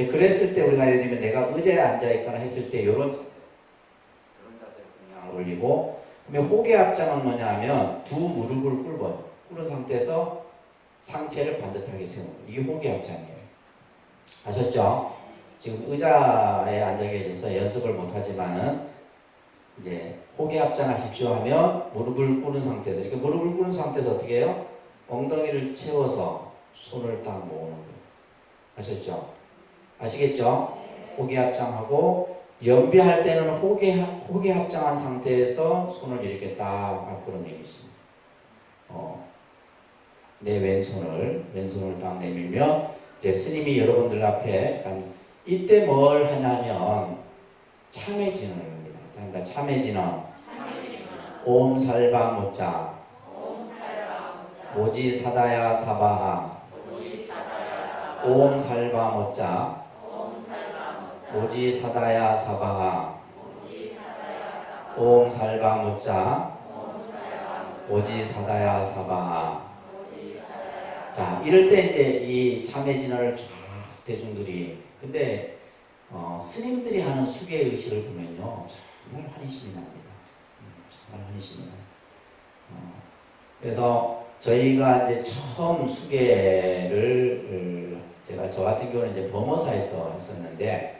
그랬을 때 우리가 예를 들면 내가 의자에 앉아 있거나 했을 때 이런 자세로 공양을 올리고, 그러면 호계 합장은 뭐냐 하면 두 무릎을 꿇은 상태에서 상체를 반듯하게 세우는 이게 호계 합장이에요. 아셨죠? 지금 의자에 앉아 계셔서 연습을 못하지만은 이제 호계 합장하십시오 하면 무릎을 꿇은 상태에서 이렇게 무릎을 꿇은 상태에서 어떻게 해요? 엉덩이를 채워서 손을 딱 모으는 거예요. 아셨죠? 아시겠죠? 호계 합장하고 연비할 때는 호계 합장한 상태에서 손을 이렇게 딱 앞으로 내미십니다. 내 왼손을 딱 내밀면 이제 스님이 여러분들 앞에 이때 뭘 하냐면 참회진언을 합니다. 참회진언. 옴 살바 모짜 오지 사다야 사바하. 옴 살바 모짜 오지 사다야 사바하. 옴 살바 모짜 오지 사다야 사바하. 자, 이럴 때 이제 이 참회진언을 쫙 대중들이, 근데 스님들이 하는 수계 의식을 보면요 정말 환희심이 납니다. 정말 환희심이 나요. 그래서 저희가 이제 처음 수계를 제가 저 같은 경우는 이제 범어사에서 했었는데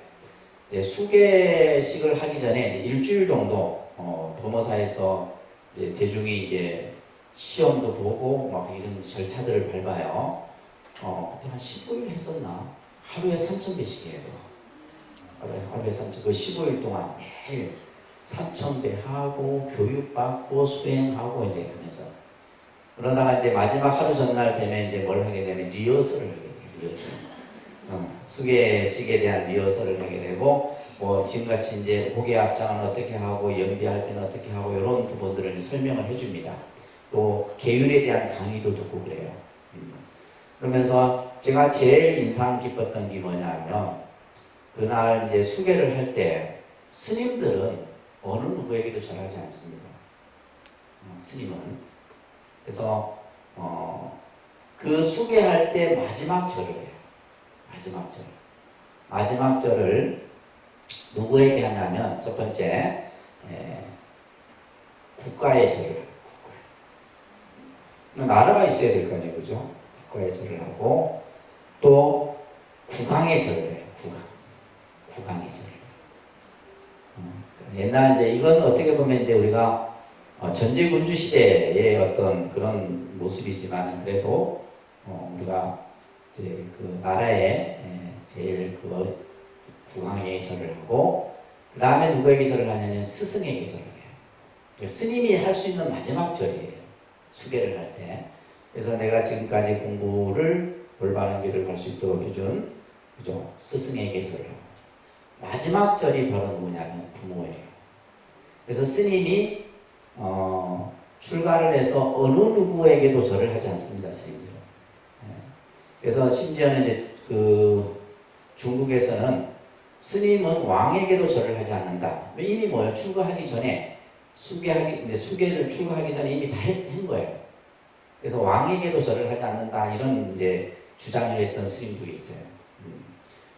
이제 수계식을 하기 전에 이제 일주일 정도 범어사에서 이제 대중이 이제 시험도 보고 막 이런 절차들을 밟아요. 그때 한 15일 했었나? 하루에 3,000배씩 해요. 하루에 3,000. 그 15일 동안 매일 3,000배 하고 교육받고 수행하고 이제 하면서 그러다가 이제 마지막 하루 전날 되면 이제 뭘 하게 되면 리허설을 하게 돼요. 리허설. 수계식에 대한 리허설을 하게 되고 뭐 지금같이 이제 호계 합장은 어떻게 하고 연비할 때는 어떻게 하고 이런 부분들을 이제 설명을 해줍니다. 또 계율에 대한 강의도 듣고 그래요. 그러면서 제가 제일 인상 깊었던 게 뭐냐면 그날 이제 수계를 할 때 스님들은 어느 누구에게도 절하지 않습니다. 스님은. 그래서 그 수계할 때 마지막 절을 해요. 마지막 절을 누구에게 하냐면 첫 번째 국가의 절을 해요. 나라가 있어야 될 거 아니에요, 그죠? 국가의 절을 하고 또 국왕의 절을 해요. 국왕의 절. 옛날 이제 이건 어떻게 보면 이제 우리가 전제군주 시대의 어떤 그런 모습이지만 그래도 우리가 이제 그 나라에 제일 그 국왕에게 절을 하고 그 다음에 누구에게 절을 하냐면 스승에게 절을 해요. 스님이 할 수 있는 마지막 절이에요. 수계를 할 때. 그래서 내가 지금까지 공부를 올바른 길을 갈 수 있도록 해준 그죠? 스승에게 절을 하고 마지막 절이 바로 누구냐면 부모예요. 그래서 스님이 출가를 해서 어느 누구에게도 절을 하지 않습니다. 스님들은. 그래서 심지어는 이제 그 중국에서는 스님은 왕에게도 절을 하지 않는다. 이미 뭐예요? 출가하기 전에 수계를 출가하기 전에 이미 다 한 거예요. 그래서 왕에게도 절을 하지 않는다 이런 이제 주장을 했던 스님들이 있어요.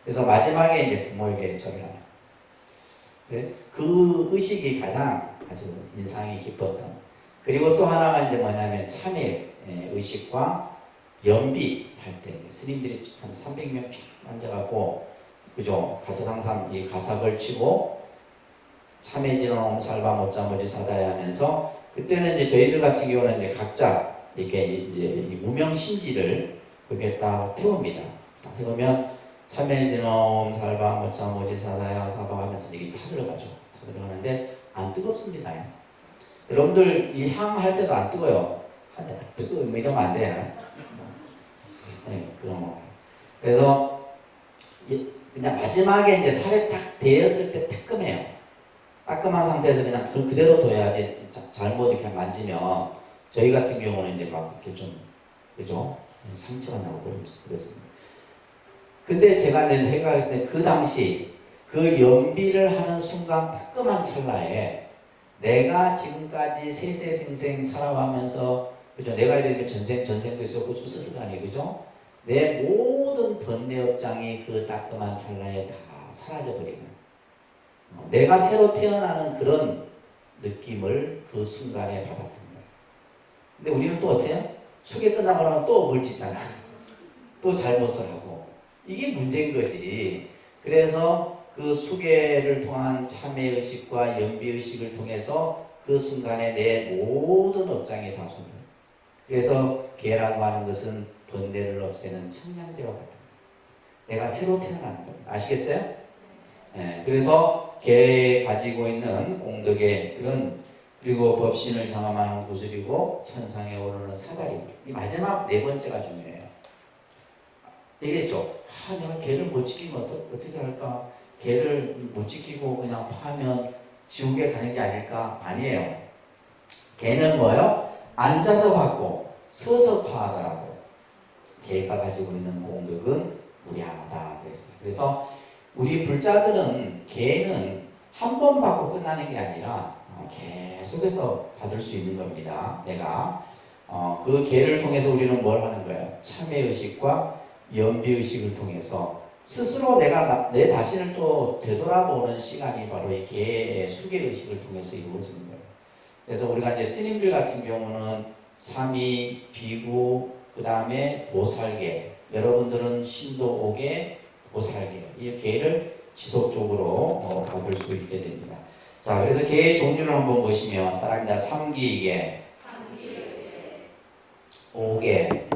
그래서 마지막에 이제 부모에게 절을 하는. 그 의식이 가장 아주 인상이 깊었던. 그리고 또 하나가 이제 뭐냐면 참회 의식과 연비할 때 스님들이 한 300명 쫙 앉아갖고 그죠? 가사상삼 이 가삭을 치고 참회진원 살바 못자 모지 사다야 하면서 그때는 이제 저희들 같은 경우는 이제 각자 이렇게 이제 무명 신지를 여기에 딱 태웁니다. 딱 태우면 참회진원 살바 못자 모지 사다야 사바 하면서 이게 다 들어가죠. 다 들어가는데 안 뜨겁습니다. 여러분들 이 향 할 때도 안 뜨거요. 안 뜨거 뭐 이러면 안 돼요. 네, 그런 거. 그래서 그냥 마지막에 이제 살에 딱 데였을 때 따끔해요. 따끔한 상태에서 그냥 그대로 둬야지 잘못 이렇게 만지면 저희 같은 경우는 이제 막 이렇게 좀 그죠? 상처가 나고 그랬습니다. 근데 제가 이제 생각할 때 그 당시 그 연비를 하는 순간 따끔한 찰나에 내가 지금까지 세세생생 살아가면서 그죠? 내가 이렇게 전생도 있었고 스스로 아니에요, 그죠? 내 모든 번뇌 업장이 그 따끔한 찰나에 다 사라져버리는 내가 새로 태어나는 그런 느낌을 그 순간에 받았던 거예요. 근데 우리는 또 어때요? 수계 끝나고 나면 또 뭘 짓잖아. 또 잘못을 하고. 이게 문제인 거지. 그래서 그 수계를 통한 참회의식과 연비의식을 통해서 그 순간에 내 모든 업장에 다 손을. 그래서 계라고 하는 것은 번뇌를 없애는 청량제와 같은 거예요. 내가 새로 태어나는 거예요. 아시겠어요? 네, 그래서 개 가지고 있는 공덕의 그런 그리고 법신을 장엄하는 구슬이고 천상에 오르는 사다리. 이 마지막 네 번째가 중요해요. 얘기했죠. 내가 개를 못 지키면 어떻게 할까? 개를 못 지키고 그냥 파면 지옥에 가는 게 아닐까? 아니에요. 개는 뭐요? 앉아서 받고 서서 파하더라도 개가 가지고 있는 공덕은 무량하다 그랬어요. 그래서 우리 불자들은 개는 한 번 받고 끝나는 게 아니라 계속해서 받을 수 있는 겁니다. 내가 그 개를 통해서 우리는 뭘 하는 거예요? 참회의식과 연비의식을 통해서 스스로 내가 내 자신을 또 되돌아보는 시간이 바로 이 개의 수계의식을 통해서 이루어지는 거예요. 그래서 우리가 이제 스님들 같은 경우는 삼위, 비구, 그 다음에 보살계, 여러분들은 신도 5계, 보살계, 이 계를 지속적으로 받을 수 있게 됩니다. 자, 그래서 계의 종류를 한번 보시면 따라합니다. 3기계, 5계.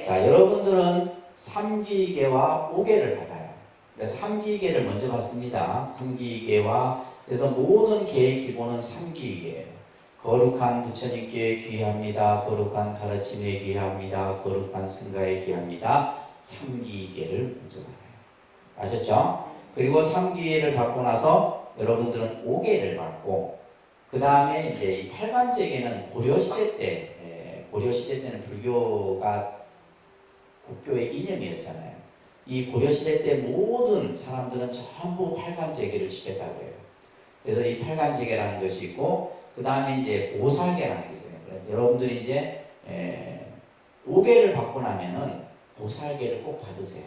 자, 여러분들은 3기계와 5계를 받아요. 그래서 3기계를 먼저 받습니다. 3기계와 그래서 모든 계의 기본은 3기계예요. 거룩한 부처님께 귀합니다. 거룩한 가르침에 귀합니다. 거룩한 승가에 귀합니다. 3기계를 먼저 받아요. 아셨죠? 그리고 3기계를 받고 나서 여러분들은 5계를 받고 그 다음에 이제 이 8간제계는 고려시대 때는 불교가 국교의 이념이었잖아요. 이 고려시대 때 모든 사람들은 전부 8간제계를 지켰다고 해요. 그래서 이 8간제계라는 것이 있고 그 다음에 이제 보살계라는 게 있어요. 여러분들이 이제 5계를 받고 나면은 보살계를 꼭 받으세요.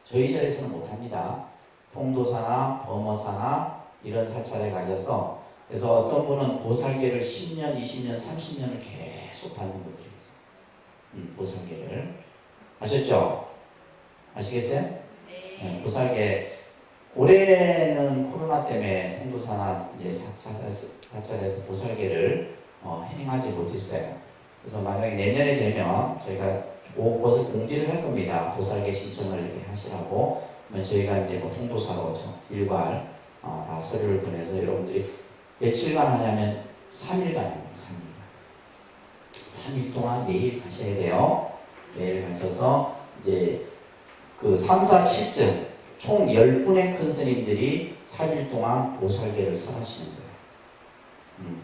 저희 절에서는 못합니다. 통도사나 범어사나 이런 사찰에 가셔서 그래서 어떤 분은 보살계를 10년, 20년, 30년을 계속 받는 분들이 있어요. 보살계를. 아셨죠? 아시겠어요? 네. 보살계 올해는 코로나 때문에 통도사나 이제 사찰에서 보살계를 행하지 못했어요. 그래서 만약에 내년에 되면 저희가 그것을 공지를 할 겁니다. 보살계 신청을 이렇게 하시라고. 그러면 저희가 이제 뭐 통도사로 일괄 다 서류를 보내서 여러분들이 며칠간 하냐면 3일간입니다. 3일 동안 매일 가셔야 돼요. 매일 가셔서 이제 그 3, 4, 7점 총 10분의 큰 스님들이 3일 동안 보살계를 설하시는 거예요.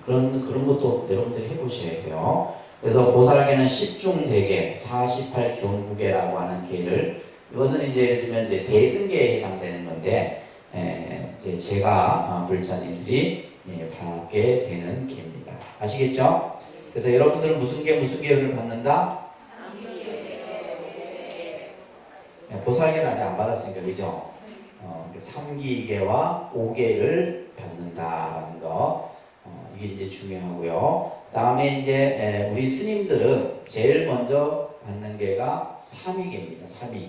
그런 것도 여러분들이 해보셔야 돼요. 그래서 보살계는 10중 대계, 48경구계라고 하는 계를, 이것은 이제 예를 들면 이제 대승계에 해당되는 건데, 이제 제가 불자님들이 받게 되는 계입니다. 아시겠죠? 그래서 여러분들은 무슨 계를 받는다? 보살계는 아직 안 받았으니까, 그죠? 3기계와 5계를 받는다라는 거, 이게 이제 중요하고요. 다음에 이제 우리 스님들은 제일 먼저 받는 계가 3위계입니다. 3위.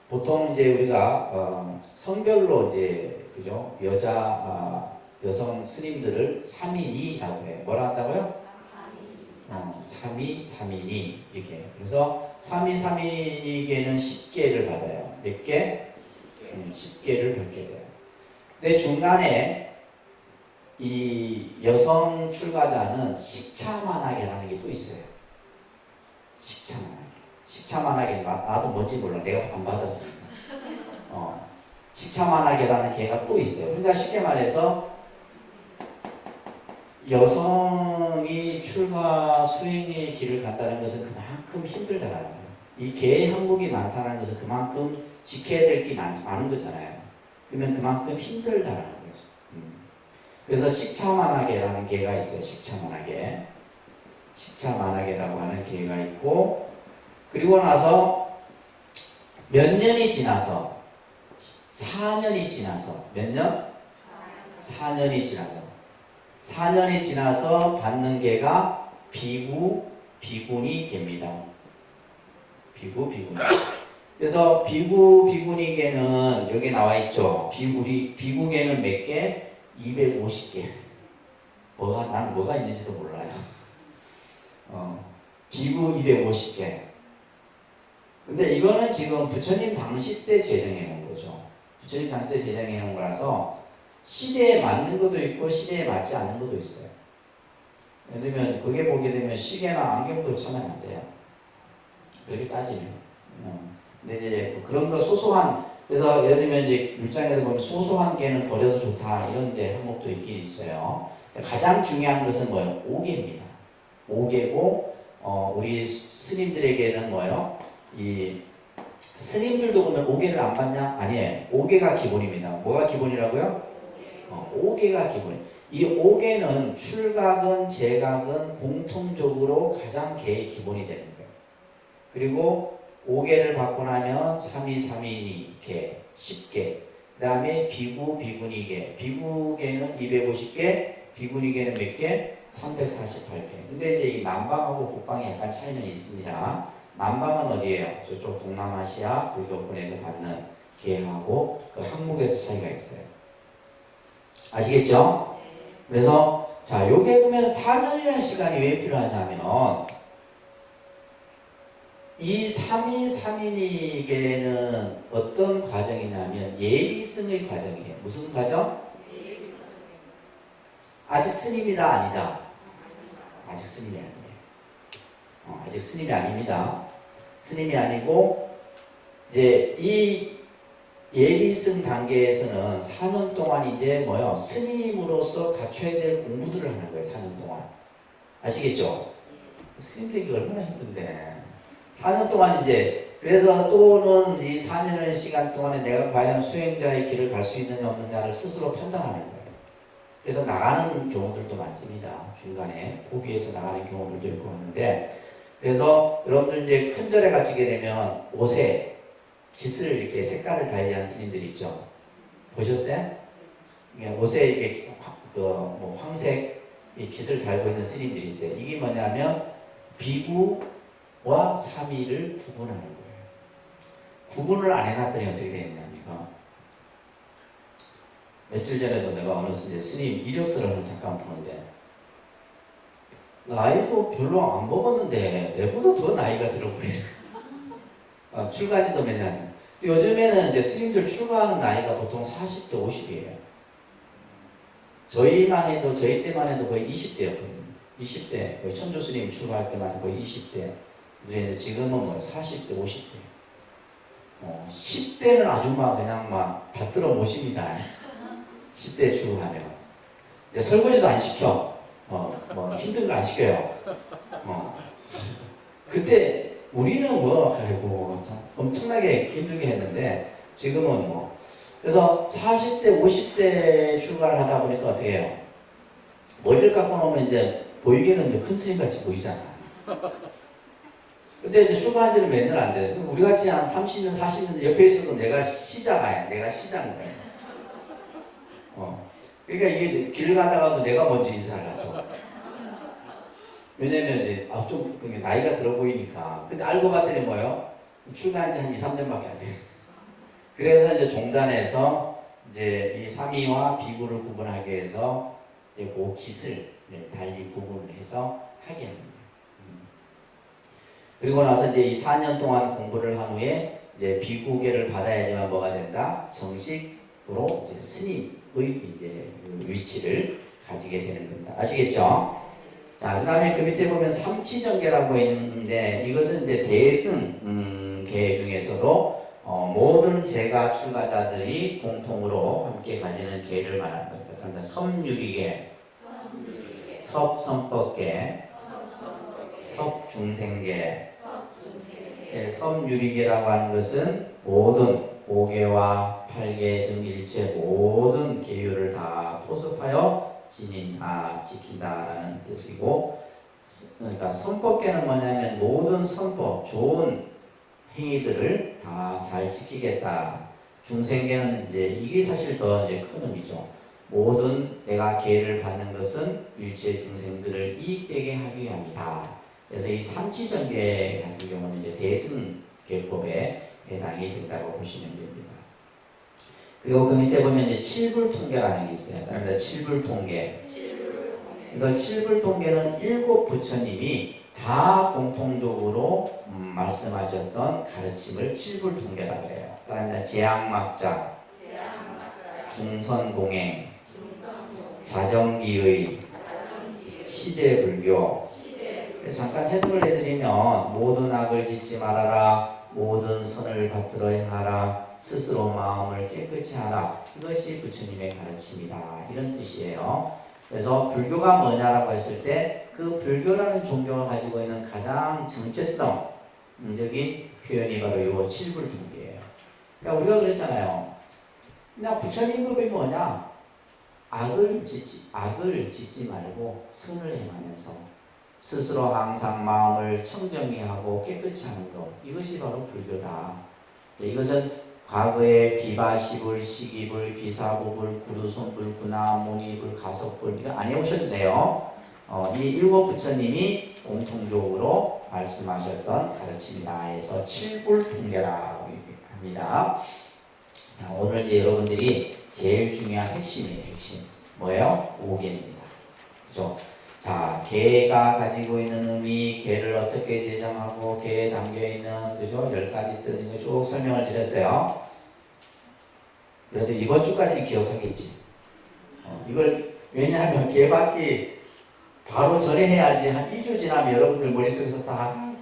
보통 이제 우리가 성별로 이제 그죠? 여성 스님들을 3인이라고 해요. 뭐라 한다고요? 3위, 3인이 이렇게. 그래서 3위, 3인이계는 10계를 받아요. 몇 개? 10계를 받게 돼요. 근데 중간에 이 여성 출가자는 식차만하게라는 게 또 있어요. 식차만하게. 식차만하게 나도 뭔지 몰라. 내가 안 받았으니까. 식차만하게라는 개가 또 있어요. 그러니까 쉽게 말해서 여성이 출가 수행의 길을 간다는 것은 그만큼 힘들다라는 거예요. 이 개의 항목이 많다는 것은 그만큼 지켜야 될 게 많은 거잖아요. 그러면 그만큼 힘들다라는 거죠. 그래서 식차만하게라는 개가 있어요. 식차만하게. 식차만하게라고 하는 개가 있고, 그리고 나서 몇 년이 지나서 4년이 지나서 몇 년? 4년이 지나서 4년이 지나서 받는 개가 비구, 비구니 개입니다. 비구, 비구니. 그래서 비구, 비구니 개는 여기 나와 있죠. 비구 개는 몇 개? 250개. 난 뭐가 있는지도 몰라요. 비구 250개. 근데 이거는 지금 부처님 당시 때 제정해 놓은 거죠. 부처님 당시 때 제정해 놓은 거라서 시대에 맞는 것도 있고 시대에 맞지 않는 것도 있어요. 예를 들면 그게 보게 되면 시계나 안경도 차면 안 돼요. 그렇게 따지면. 근데 이제 그런 거 소소한, 그래서 예를 들면 이제 율장에서 보면 소소한 개는 버려도 좋다 이런 데 항목도 있긴 있어요. 가장 중요한 것은 뭐예요? 5개입니다. 5개고 우리 스님들에게는 뭐예요? 이 스님들도 그러면 5개를 안 받냐? 아니에요. 5개가 기본입니다. 뭐가 기본이라고요? 5개가 기본이에요. 이 5개는 출각은 재각은 공통적으로 가장 개의 기본이 되는 거예요. 그리고 5개를 받고 나면 3위, 3인이 개, 10개. 그 다음에 비구, 비구니계. 비구계는 250개, 비구니계는 몇 개? 348개. 근데 이제 이 남방하고 북방에 약간 차이는 있습니다. 남방은 어디예요? 저쪽 동남아시아 불교권에서 받는 계하고 그 항목에서 차이가 있어요. 아시겠죠? 그래서 자, 요게 보면 4년이라는 시간이 왜 필요하냐면 이 3위, 3인이계는 어떤 과정이냐면 예비승의 과정이에요. 무슨 과정? 아직 스님이다 아니다? 아직 스님이 아니에요. 아직 스님이 아닙니다. 스님이 아니고 이제 이 예비승 단계에서는 4년 동안 이제 뭐요? 스님으로서 갖춰야 될 공부들을 하는 거예요. 4년 동안. 아시겠죠? 스님 되기 얼마나 힘든데. 4년 동안 이제 그래서 또는 이 4년의 시간 동안에 내가 과연 수행자의 길을 갈 수 있느냐 없느냐를 스스로 판단하는 거예요. 그래서 나가는 경우들도 많습니다. 중간에 포기해서 나가는 경우들도 있고 하는데, 그래서 여러분들 이제 큰 절에 가시게 되면 옷에 깃을 이렇게 색깔을 달리한 스님들이 있죠. 보셨어요? 옷에 이렇게 뭐 황색 깃을 달고 있는 스님들이 있어요. 이게 뭐냐면 비구와 삼위를 구분하는 거예요. 구분을 안 해놨더니 어떻게 되느냐니까 며칠 전에도 내가 어느 스님 이력서를 잠깐 보는데 나이도 별로 안 먹었는데 내보다 더 나이가 들어 보이네. 출가한 지도 몇 년. 요즘에는 이제 스님들 출가하는 나이가 보통 40대, 50이에요. 저희 때만 해도 거의 20대였거든요. 20대, 거의 천주 스님 출가할 때만 해도 거의 20대. 근데 지금은 뭐 40대, 50대. 10대는 아주 막 그냥 막 받들어 모십니다. 10대 출가하면. 이제 설거지도 안 시켜. 뭐 힘든 거 안 시켜요. 그때 우리는 뭐 아이고 엄청나게 힘들게 했는데 지금은 뭐 그래서 40대 50대 출가를 하다 보니까 어떻게 해요? 머리를 깎아 놓으면 이제 보이기는 이제 큰 스님 같이 보이잖아. 근데 이제 출가한 지는 몇 년 안 돼. 우리 같이 한 30년 40년 옆에 있어도 내가 시자가야. 내가 시자인 거야. 그러니까 이게 길 가다가도 내가 먼저 인사를 하죠. 왜냐면 이제 좀 나이가 들어 보이니까. 근데 알고 봤더니 뭐예요? 출가한 지 한 2, 3년밖에 안 돼요. 그래서 이제 종단에서 이제 이 사미와 비구를 구분하기 위해서 이제 그 깃을 달리 구분을 해서 하게 합니다. 그리고 나서 이제 이 4년 동안 공부를 한 후에 이제 비구계를 받아야지만 뭐가 된다? 정식으로 이제 스님의 이제 위치를 가지게 되는 겁니다. 아시겠죠? 자, 그 다음에 그 밑에 보면 삼치정계라고 있는데 이것은 이제 대승 계 중에서도 모든 제가 출가자들이 공통으로 함께 가지는 계를 말하는 겁니다. 그러니까 섬유리계, 섭선법계, 섭중생계. 섬유리계라고 하는 것은 모든 5계와 8계 등 일체 모든 계율을 다 포섭하여 지닌다, 지킨다라는 뜻이고, 그러니까 선법계는 뭐냐면 모든 선법, 좋은 행위들을 다 잘 지키겠다. 중생계는 이제 이게 사실 더 이제 큰 의미죠. 모든 내가 계를 받는 것은 일체 중생들을 이익되게 하기 위함이다. 그래서 이 삼치정계 같은 경우는 이제 대승계법에 해당이 된다고 보시면 됩니다. 그리고 그 밑에 보면 이제 칠불통계라는 게 있어요. 그러니까 칠불통계. 그래서 칠불통계는 7 부처님이 다 공통적으로 말씀하셨던 가르침을 칠불통계라고 해요. 그다음에 재앙막자, 중선공행, 자정기의, 시제불교. 잠깐 해석을 해드리면 모든 악을 짓지 말아라, 모든 선을 받들어 행하라, 스스로 마음을 깨끗이 하라. 이것이 부처님의 가르침이다. 이런 뜻이에요. 그래서 불교가 뭐냐라고 했을 때 그 불교라는 종교가 가지고 있는 가장 정체성적인 표현이 바로 이 칠불통계예요. 그러니까 우리가 그랬잖아요. 그냥 부처님 법이 뭐냐? 악을 짓지 말고 선을 행하면서 스스로 항상 마음을 청정히 하고 깨끗이 하는 것. 이것이 바로 불교다. 이것은 과거에 비바시불, 시기불, 비사보불, 구루손불, 구나모니불, 가석불 이거 안 해오셔도 돼요. 이 7 부처님이 공통적으로 말씀하셨던 가르침이다 해서 칠불통계라고 합니다. 자, 오늘 이제 여러분들이 제일 중요한 핵심이에요. 핵심 뭐예요? 5계입니다. 그죠? 자, 계가 가지고 있는 의미, 계를 어떻게 제정하고 계에 담겨있는 그죠? 10가지 뜻 쭉 설명을 드렸어요. 그래도 이번 주까지는 기억하겠지. 이걸 왜냐하면 계 받기 바로 전에 해야지 한 2주 지나면 여러분들 머릿속에서 싹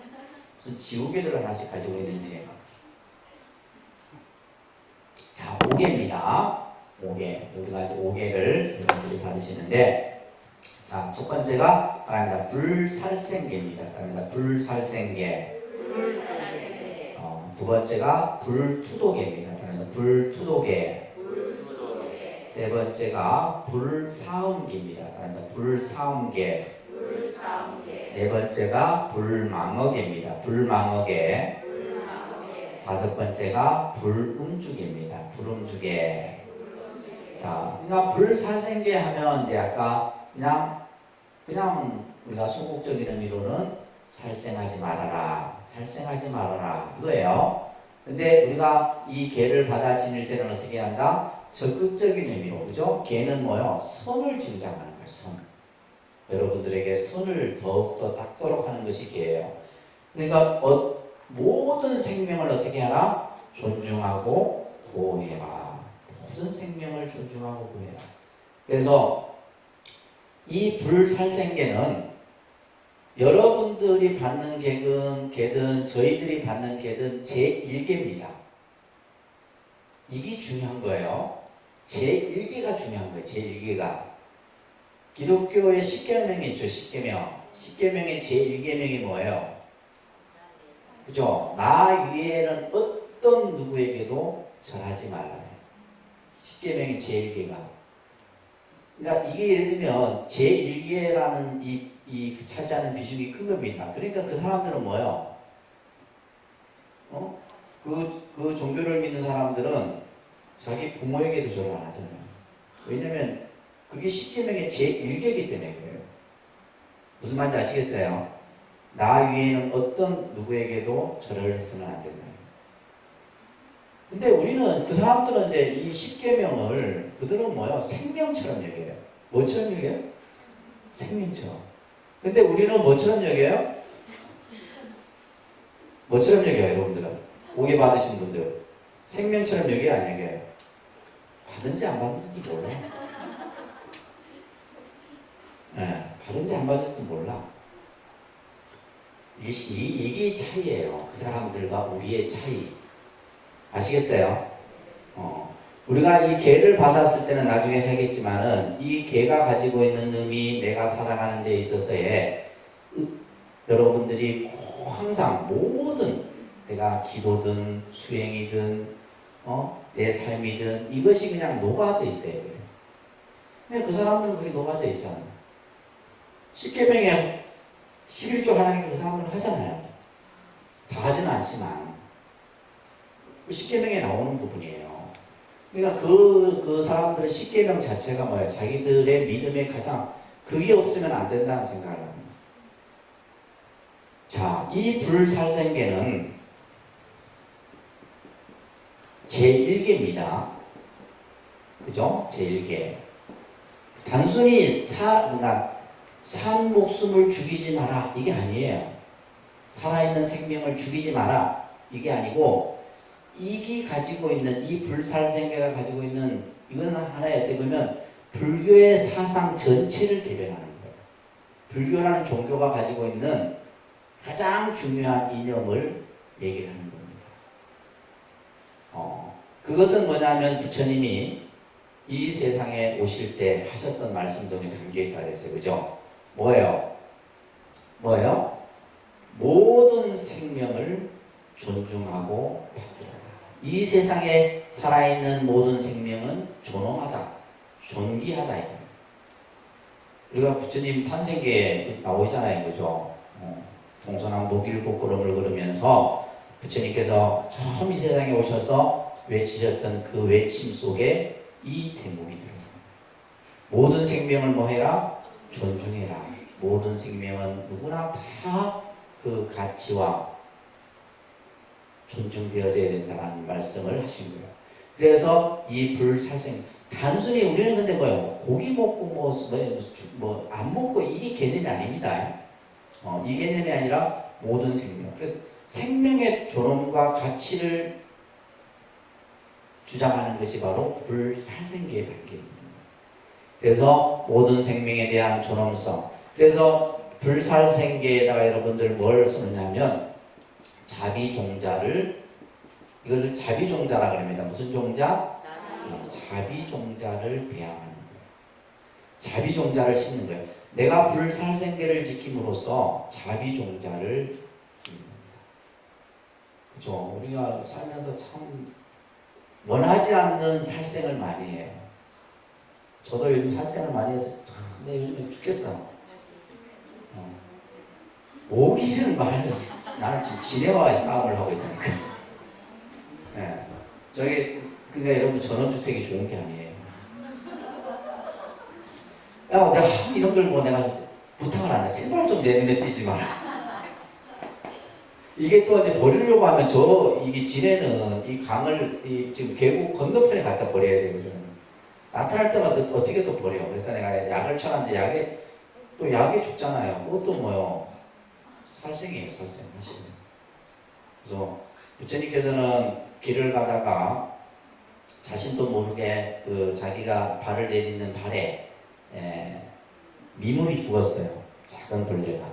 무슨 지우개들을 하나씩 가지고 있는지. 자, 5계입니다. 5계. 여기가 이제 5계를 여러분들이 받으시는데, 자, 첫 번째가 따릅니다. 불살생계입니다. 따릅니다. 불살생계. 두 번째가 불투도계입니다. 따릅니다. 불투도계. 세 번째가 불사음계입니다. 따릅니다. 불사음계. 네 번째가 불망어계입니다. 불망어계. 다섯 번째가 불음주계입니다. 불음주계. 자, 그러니까 불살생계 하면 이제 아까 그냥 우리가 소극적인 의미로는 살생하지 말아라, 살생하지 말아라 이거예요. 근데 우리가 이 계를 받아 지닐 때는 어떻게 한다? 적극적인 의미로, 그죠? 개는 뭐요? 선을 증장하는 거예요. 선. 여러분들에게 선을 더욱더 닦도록 하는 것이 개예요. 그러니까 모든 생명을 어떻게 하라? 존중하고 보호해라. 모든 생명을 존중하고 보호해라. 그래서 이 불살생개는 여러분들이 받는 개든 저희들이 받는 개든 제1개입니다. 이게 중요한 거예요. 제1개가 중요한 거예요. 제1개가. 기독교의 10계명이 있죠. 10계명. 10계명의 제1계명이 뭐예요? 그죠? 나 위에는 어떤 누구에게도 절하지 말라. 10계명의 제1계가. 그러니까 이게 예를 들면 제1계라는 이 차지하는 비중이 큰 겁니다. 그러니까 그 사람들은 뭐예요? 그 종교를 믿는 사람들은 자기 부모에게도 절을 안 하잖아요. 왜냐면 그게 10계명의 제1계이기 때문에 그래요. 무슨 말인지 아시겠어요? 나 위에는 어떤 누구에게도 절을 해서는 안 된다. 근데 우리는 그 사람들은 이제 이 10계명을 그들은 뭐예요? 생명처럼 여겨요. 뭐처럼 여겨요? 생명처럼. 근데 우리는 뭐처럼 여겨요? 뭐처럼 여겨요, 여러분들은? 오게 받으신 분들. 생명처럼 여겨요, 안 여겨요? 받은지 안 받은지도 몰라. 네, 받은지 안 받은지도 몰라. 이게 차이예요. 그 사람들과 우리의 차이. 아시겠어요? 우리가 이 개를 받았을 때는 나중에 하겠지만은 이 개가 가지고 있는 의미, 내가 살아가는 데 있어서의 여러분들이 항상 모든 내가 기도든 수행이든 내 삶이든 이것이 그냥 녹아져 있어야 돼요. 근데 그 사람들은 그게 녹아져 있잖아요. 10계명에 11조 하나님 그 사람들은 하잖아요. 다 하지는 않지만 10계명에 나오는 부분이에요. 그러니까 그 사람들의 10계명 자체가 뭐예요? 자기들의 믿음의 가장 그게 없으면 안 된다는 생각을 합니다. 자, 이 불살생계는 제1계입니다. 그죠? 제1계. 단순히 그러니까 산 목숨을 죽이지 마라 이게 아니에요. 살아있는 생명을 죽이지 마라 이게 아니고 이게 가지고 있는 이 불살생계가 가지고 있는 이거는 하나의 어떻게 보면 불교의 사상 전체를 대변하는 거예요. 불교라는 종교가 가지고 있는 가장 중요한 이념을 얘기를 하는 겁니다. 그것은 뭐냐면 부처님이 이 세상에 오실 때 하셨던 말씀 중에 담겨있다 그랬어요. 그죠? 뭐예요? 모든 생명을 존중하고 받들어라. 이 세상에 살아있는 모든 생명은 존엄하다, 존귀하다. 우리가 부처님 탄생기에 나오잖아요. 그죠? 동서남북 7걸음을 걸으면서 부처님께서 처음 이 세상에 오셔서 외치셨던 그 외침 속에 이 대목이 들어요. 모든 생명을 뭐 해라? 존중해라. 모든 생명은 누구나 다 그 가치와 존중되어져야 된다는 말씀을 하신 거예요. 그래서 이 불살생 단순히 우리는 근데 뭐예요? 고기 먹고 뭐 안 먹고 이게 개념이 아닙니다. 이 개념이 아니라 모든 생명. 그래서 생명의 존엄과 가치를 주장하는 것이 바로 불살생계에 담깁니다. 그래서 모든 생명에 대한 존엄성. 그래서 불살생계에다가 여러분들 뭘 쓰느냐면 자비종자를 이것을 자비종자라 그럽니다. 무슨 종자? 자비종자를 배양하는 거예요. 자비종자를 심는 거예요. 내가 불살생계를 지킴으로써 자비종자를 심는 겁니다. 그죠? 우리가 살면서 참 원하지 않는 살생을 많이 해요. 저도 요즘 살생을 많이 해서 근데 요즘에 죽겠어. 오기를 말해서 나는 지금 지네와의 싸움을 하고 있다니까. 네. 그러니까 여러분 전원주택이 좋은 게 아니에요. 야, 내가 이놈들 내가 부탁을 한다. 제발 좀 내 눈에 띄지 마라. 이게 또 이제 버리려고 하면 이게 지네는 이 강을 지금 계곡 건너편에 갖다 버려야 되거든. 나타날 때마다 어떻게 또 버려. 그래서 내가 약을 쳐놨는데 약이 죽잖아요. 그것도 뭐요? 살생이에요, 살생. 사실. 그래서 부처님께서는 길을 가다가 자신도 모르게 자기가 발을 내딛는 발에 미물이 죽었어요. 작은 벌레가.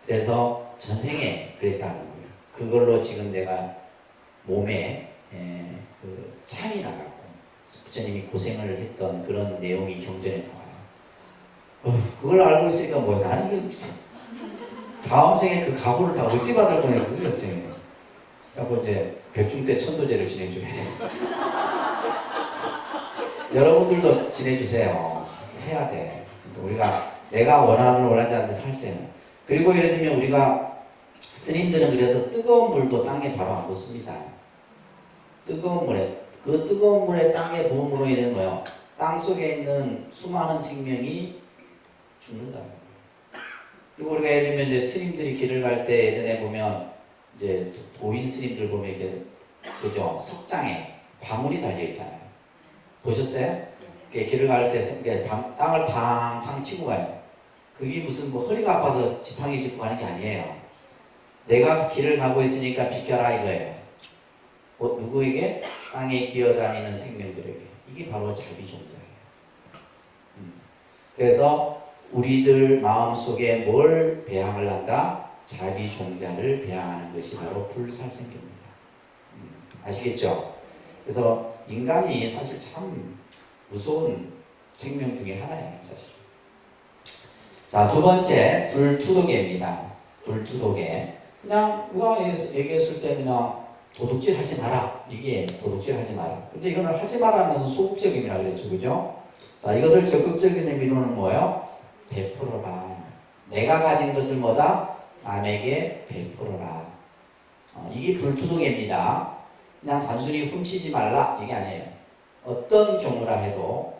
그래서 전생에 그랬다는 거예요. 그걸로 지금 내가 몸에 창이 나갔고 부처님이 고생을 했던 그런 내용이 경전에 나와요. 그걸 알고 있으니까 뭐야, 나는 이게 다음 생에 그 각오를 다 어찌 받을 거냐, 그게 걱정이에요. 그리고 이제 백중 때 천도제를 지내줘야 돼요. 여러분들도 지내주세요. 해야 돼. 진짜 내가 원하지 않는데 살세요. 그리고 예를 들면 우리가 스님들은 그래서 뜨거운 물도 땅에 바로 안 붓습니다. 뜨거운 물에 땅에 부음으로 인해 뭐요? 땅 속에 있는 수많은 생명이 죽는다. 그리고 우리가 예를 들면 이제 스님들이 길을 갈 때 예전에 보면 이제 도인 스님들 보면 이렇게 그죠? 석장에 방울이 달려 있잖아요. 보셨어요? 길을 갈 때 땅을 탕탕 치고 가요. 그게 무슨 허리가 아파서 지팡이 짚고 가는 게 아니에요. 내가 길을 가고 있으니까 비켜라 이거예요. 누구에게? 땅에 기어다니는 생명들에게. 이게 바로 자비종자예요. 그래서 우리들 마음속에 뭘 배양을 한다? 자비종자를 배양하는 것이 바로 불사생교입니다. 아시겠죠? 그래서 인간이 사실 참 무서운 생명 중에 하나예요, 사실. 자, 두 번째, 불투독개입니다. 불투독개. 그냥 우리가 얘기했을 때 그냥 도둑질 하지 마라. 이게 도둑질 하지 마라. 근데 이거는 하지 마라면서 소극적임이라고 그랬죠. 그죠? 자, 이것을 적극적인 의미로는 뭐예요? 베풀어라. 내가 가진 것을 뭐다? 남에게 베풀어라. 이게 불투독입니다. 그냥 단순히 훔치지 말라. 이게 아니에요. 어떤 경우라 해도,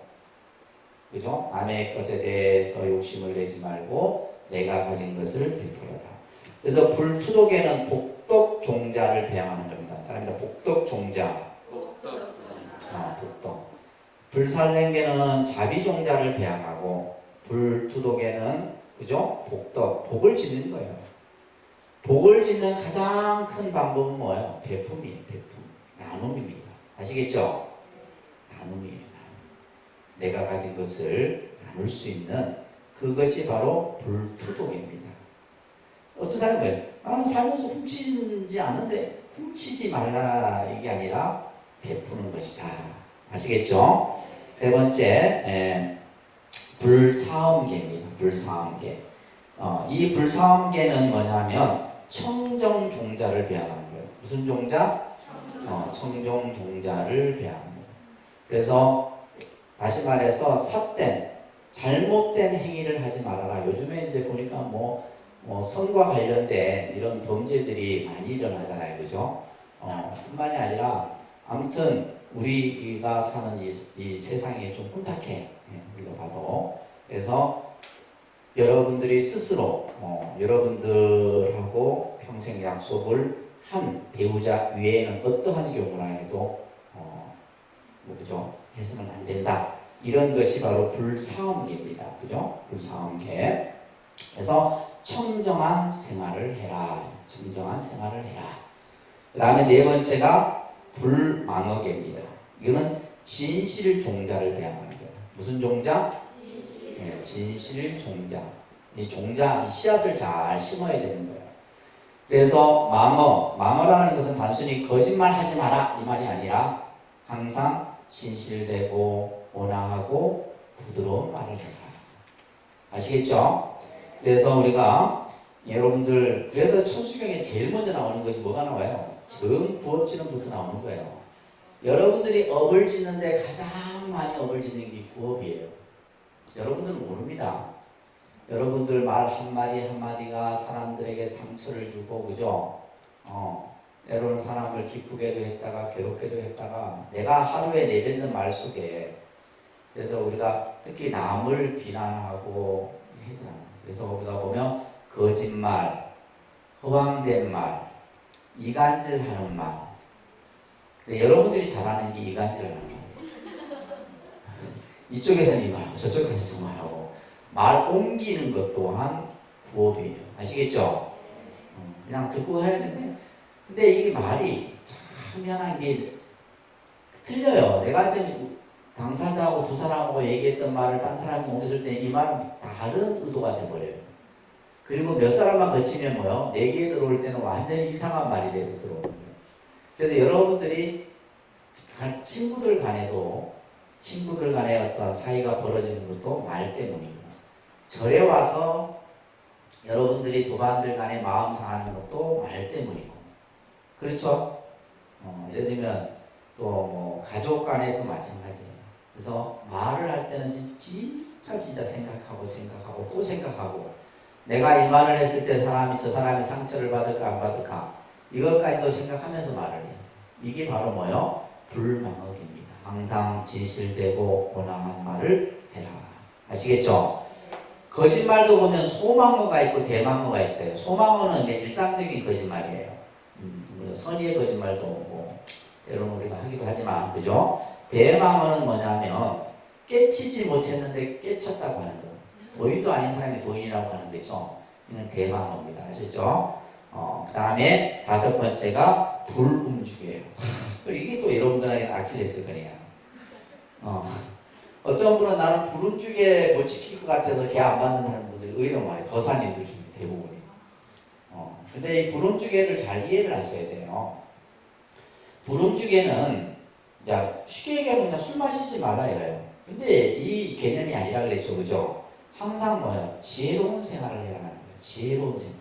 그죠? 남의 것에 대해서 욕심을 내지 말고 내가 가진 것을 베풀어라. 그래서 불투독에는 복덕종자를 배양하는 겁니다. 따라합니다. 복덕종자. 복덕. 불살생계는 자비종자를 배양하고 불투독에는 그죠? 복을 짓는 거예요. 복을 짓는 가장 큰 방법은 뭐예요? 베품이에요. 베품. 나눔입니다. 아시겠죠? 나눔이에요. 나눔. 내가 가진 것을 나눌 수 있는 그것이 바로 불투독입니다. 어떤 사람은 나는 살면서 훔치지 않는데 훔치지 말라 이게 아니라 베푸는 것이다. 아시겠죠? 세 번째 불사음계입니다. 불사음계. 이 불사음계는 뭐냐면 청정종자를 배양하는 거예요. 무슨 종자? 청정종자를 배양하는 거예요. 그래서 다시 말해서 삿된 잘못된 행위를 하지 말아라. 요즘에 이제 보니까 선과 관련된 이런 범죄들이 많이 일어나잖아요. 그죠? 뿐만이 아니라 아무튼 우리가 사는 이 세상이 좀 혼탁해. 우리가 봐도. 그래서 여러분들이 스스로 여러분들하고 평생 약속을 한 배우자 외에는 어떠한 경우나 해도 그죠? 해서는 안 된다. 이런 것이 바로 불사음계입니다. 그죠? 불사음계. 그래서 청정한 생활을 해라. 청정한 생활을 해라. 그 다음에 네 번째가 불망어계입니다. 이거는 진실종자를 배양하는 거예요. 무슨 종자? 진실종자. 이 종자, 이 씨앗을 잘 심어야 되는 거예요. 그래서 망어라는 것은 단순히 거짓말 하지 마라 이 말이 아니라 항상 신실되고 온화하고 부드러운 말을 해라. 아시겠죠? 그래서 우리가 여러분들 그래서 천수경에 제일 먼저 나오는 것이 뭐가 나와요? 정구업지는부터 나오는 거예요. 여러분들이 업을 짓는데 가장 많이 업을 짓는 게 구업이에요. 여러분들은 모릅니다. 여러분들 말 한마디 한마디가 사람들에게 상처를 주고 그죠? 때로는 사람을 기쁘게도 했다가 괴롭게도 했다가 내가 하루에 내뱉는 말 속에 그래서 우리가 특히 남을 비난하고 해서 그래서 우리가 보면 거짓말, 허황된 말, 이간질하는 말. 근데 여러분들이 잘하는 게 이간질하는 말. 이쪽에서는 이 말하고 저쪽에서 저 말하고 말 옮기는 것 또한 부업이에요. 아시겠죠? 그냥 듣고 해야 되는데 근데 이게 말이 참 희한한 게 틀려요. 내가 지금 당사자하고 두 사람하고 얘기했던 말을 딴 사람이 옮겼을 때 이 말은 다른 의도가 돼버려요. 그리고 몇 사람만 거치면 뭐요? 내 귀에 들어올 때는 완전히 이상한 말이 돼서 들어오는 거예요. 그래서 여러분들이 친구들 간에 어떤 사이가 벌어지는 것도 말 때문이고 절에 와서 여러분들이 도반들 간에 마음 상하는 것도 말 때문이고 그렇죠? 예를 들면 또 뭐 가족 간에도 마찬가지예요. 그래서 말을 할 때는 진짜 생각하고 또 생각하고 내가 이 말을 했을 때 저 사람이 상처를 받을까 안 받을까 이것까지도 생각하면서 말을 해요. 이게 바로 뭐요? 불망언입니다. 항상 진실되고 온화한 말을 해라. 아시겠죠? 거짓말도 보면 소망어가 있고 대망어가 있어요. 소망어는 이제 일상적인 거짓말이에요. 물론 선의의 거짓말도 뭐 때로는 우리가 하기도 하지만 그죠? 대망어는 뭐냐면 깨치지 못했는데 깨쳤다고 하는 거. 도인도 아닌 사람이 도인이라고 하는 거죠. 이건 대망어입니다. 아시죠? 그 다음에 5번째가 불음주예요. 또 이게 또 여러분들에게 아킬레스건이에요. 어떤 분은 나는 불음주에 못 지킬 것 같아서 개 안 받는다는 분들이 의외로 많아요. 거사님들 중에 대부분이. 근데 이 불음주계를 잘 이해를 하셔야 돼요. 불음주계는 쉽게 얘기하면 그냥 술 마시지 말라 이거예요. 근데 이 개념이 아니라 그랬죠. 그죠? 항상 뭐예요? 지혜로운 생활을 해야 하는 거예요. 지혜로운 생활.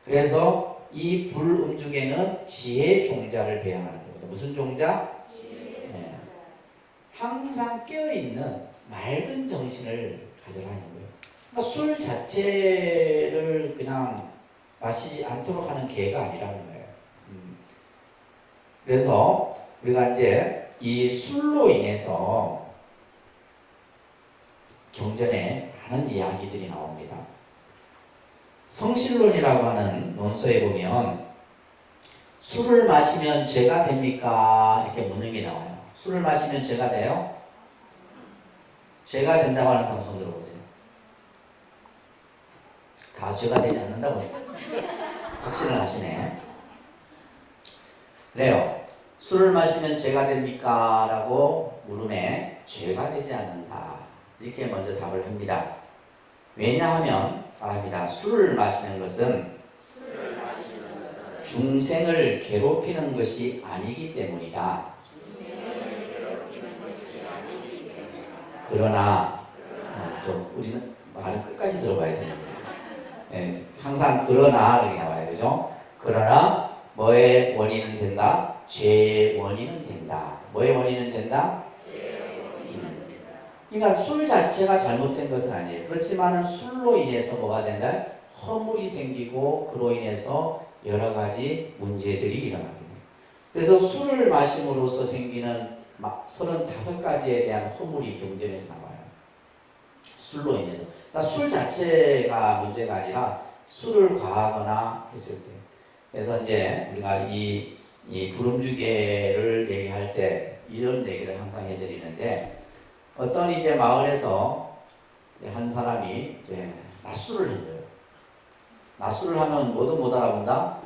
그래서 이 불음주계는 지혜 종자를 배양하는 겁니다. 무슨 종자? 네. 항상 깨어있는 맑은 정신을 가져라 하는 거예요. 그러니까 술 자체를 그냥 마시지 않도록 하는 계가 아니라는 거예요. 그래서 우리가 이제 이 술로 인해서 경전에 많은 이야기들이 나옵니다. 성실론이라고 하는 논서에 보면 술을 마시면 죄가 됩니까? 이렇게 묻는 게 나와요. 술을 마시면 죄가 돼요? 죄가 된다고 하는 사람 손 들어보세요. 다 죄가 되지 않는다고 확신을 하시네. 그래요. 술을 마시면 죄가 됩니까? 라고 물음에 죄가 되지 않는다. 이렇게 먼저 답을 합니다. 왜냐하면 말합니다. 술을 마시는 것은 중생을 괴롭히는 것이 아니기 때문이다. 그러나 우리는 말은 끝까지 들어봐야 됩니다. 네, 항상 그러나 이렇게 나와요. 그죠? 그러나 뭐의 원인은 된다? 죄의 원인은 된다. 뭐의 원인은 된다? 그러니까 술 자체가 잘못된 것은 아니에요. 그렇지만 술로 인해서 뭐가 된다? 허물이 생기고 그로 인해서 여러 가지 문제들이 일어납니다. 그래서 술을 마심으로써 생기는 35가지에 대한 허물이 경전에서 나와요. 술로 인해서. 그러니까 술 자체가 문제가 아니라 술을 과하거나 했을 때. 그래서 이제 우리가 이 불음주계를 얘기할 때 이런 얘기를 항상 해드리는데 어떤 이제 마을에서 이제 한 사람이 이제 낮술을 해요. 낮술을 하면 뭐도 못 알아본다?